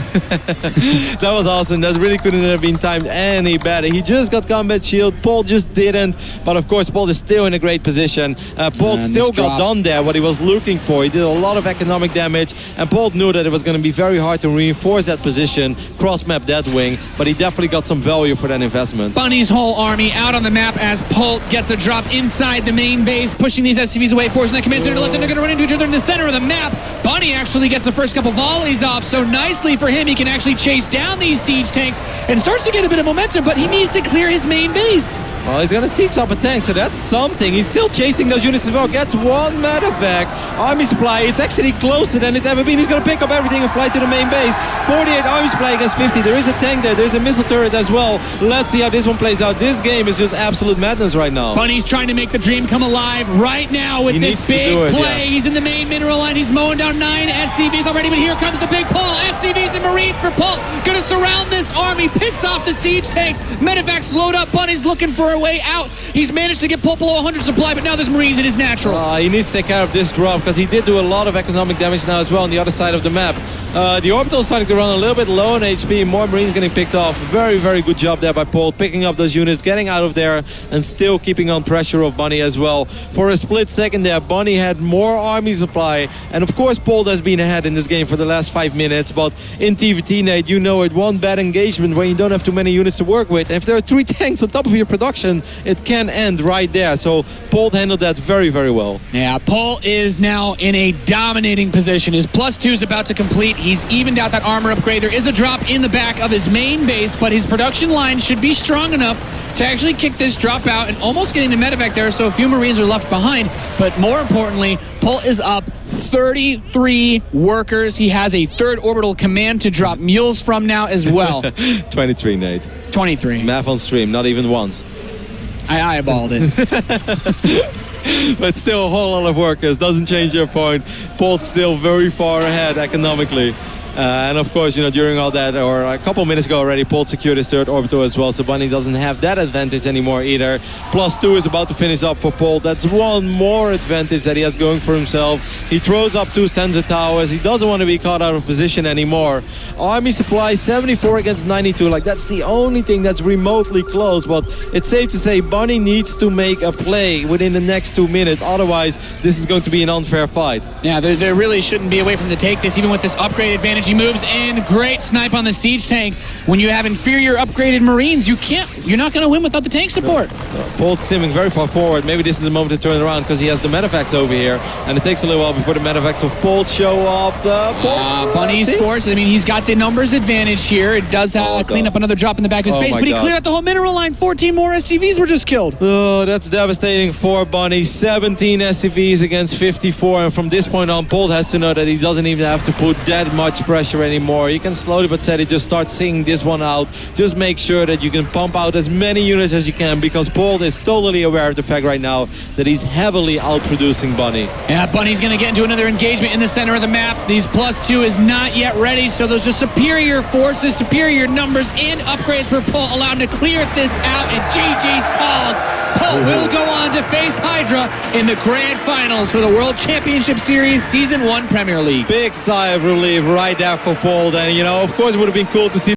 That was awesome. That really couldn't have been timed any better. He just got combat shield. Polt just didn't. But of course, Polt is still in a great position. Polt still got done there what he was looking for. He did a lot of economic damage. And Polt knew that it was going to be very hard to reinforce that position, cross-map Deadwing. But he definitely got some value for that investment. Bunny's whole army out on the map as Polt gets a drop inside the main base, pushing these SCVs away, forcing that command center to left, and they're going to run into each other in the center of the map. Bunny actually gets the first couple volleys off, so nicely for him, he can actually chase down these siege tanks and starts to get a bit of momentum, but he needs to clear his main base. Well, he's going to siege up a tank, so that's something. He's still chasing those units as well. Gets one medevac. Army supply, it's actually closer than it's ever been. He's going to pick up everything and fly to the main base. 48 army supply against 50. There is a tank there. There's a missile turret as well. Let's see how this one plays out. This game is just absolute madness right now. Bunny's trying to make the dream come alive right now with this big play. He's in the main mineral line. He's mowing down 9 SCVs already, but here comes the big pull. SCVs and Marines for Polt. Going to surround this army. Picks off the siege tanks. Medevac's load up. Bunny's looking for a way out. He's managed to get Polt below 100 supply, but now there's Marines. It is natural. He needs to take care of this drop because he did do a lot of economic damage now as well on the other side of the map. The orbital's starting to run a little bit low on HP. More Marines getting picked off. Very, very good job there by Polt, picking up those units, getting out of there, and still keeping on pressure of Bunny as well. For a split second there, Bunny had more army supply, and of course Polt has been ahead in this game for the last 5 minutes, but in TvT, Nate, you know it, one bad engagement when you don't have too many units to work with, and if there are 3 tanks on top of your production, it can end right there. So Polt handled that very, very well. Yeah, Polt is now in a dominating position. His +2 is about to complete. He's evened out that armor upgrade. There is a drop in the back of his main base, but his production line should be strong enough to actually kick this drop out and almost getting the medevac there, so a few Marines are left behind. But more importantly, Polt is up 33 workers. He has a 3rd orbital command to drop mules from now as well. 23, Nate. 23. Math on stream, not even once. I eyeballed it. But still a whole lot of workers. Doesn't change your point. Polt's still very far ahead economically. And of course, you know, during all that, or a couple minutes ago already, Polt secured his 3rd orbital as well, so Bunny doesn't have that advantage anymore either. +2 is about to finish up for Polt. That's one more advantage that he has going for himself. He throws up 2 sensor towers. He doesn't want to be caught out of position anymore. Army supply 74 against 92. Like, that's the only thing that's remotely close, but it's safe to say Bunny needs to make a play within the next 2 minutes. Otherwise, this is going to be an unfair fight. Yeah, there really shouldn't be a way for him to take this, even with this upgrade advantage. He moves in, great snipe on the siege tank. When you have inferior upgraded Marines, you're not going to win without the tank support. Polt's simming very far forward. Maybe this is a moment to turn around because he has the medevacs over here, and it takes a little while before the medevacs of Polt show up. Bunny's force, I mean, he's got the numbers advantage here. It does clean up another drop in the back of his base, but he cleared out the whole mineral line. 14 more SCVs were just killed. Oh, that's devastating for Bunny. 17 SCVs against 54, and from this point on, Polt has to know that he doesn't even have to put that much pressure anymore. He can slowly but steady just start seeing this one out. Just make sure that you can pump out as many units as you can, because Polt is totally aware of the fact right now that he's heavily outproducing Bunny. Yeah, Bunny's going to get into another engagement in the center of the map. These +2 is not yet ready, so those are superior forces, superior numbers, and upgrades for Polt, allowed to clear this out, and GG's called. Polt will go on to face Hydra in the grand finals for the World Championship Series Season 1 Premier League. Big sigh of relief right there for Polt, and you know, of course it would have been cool to see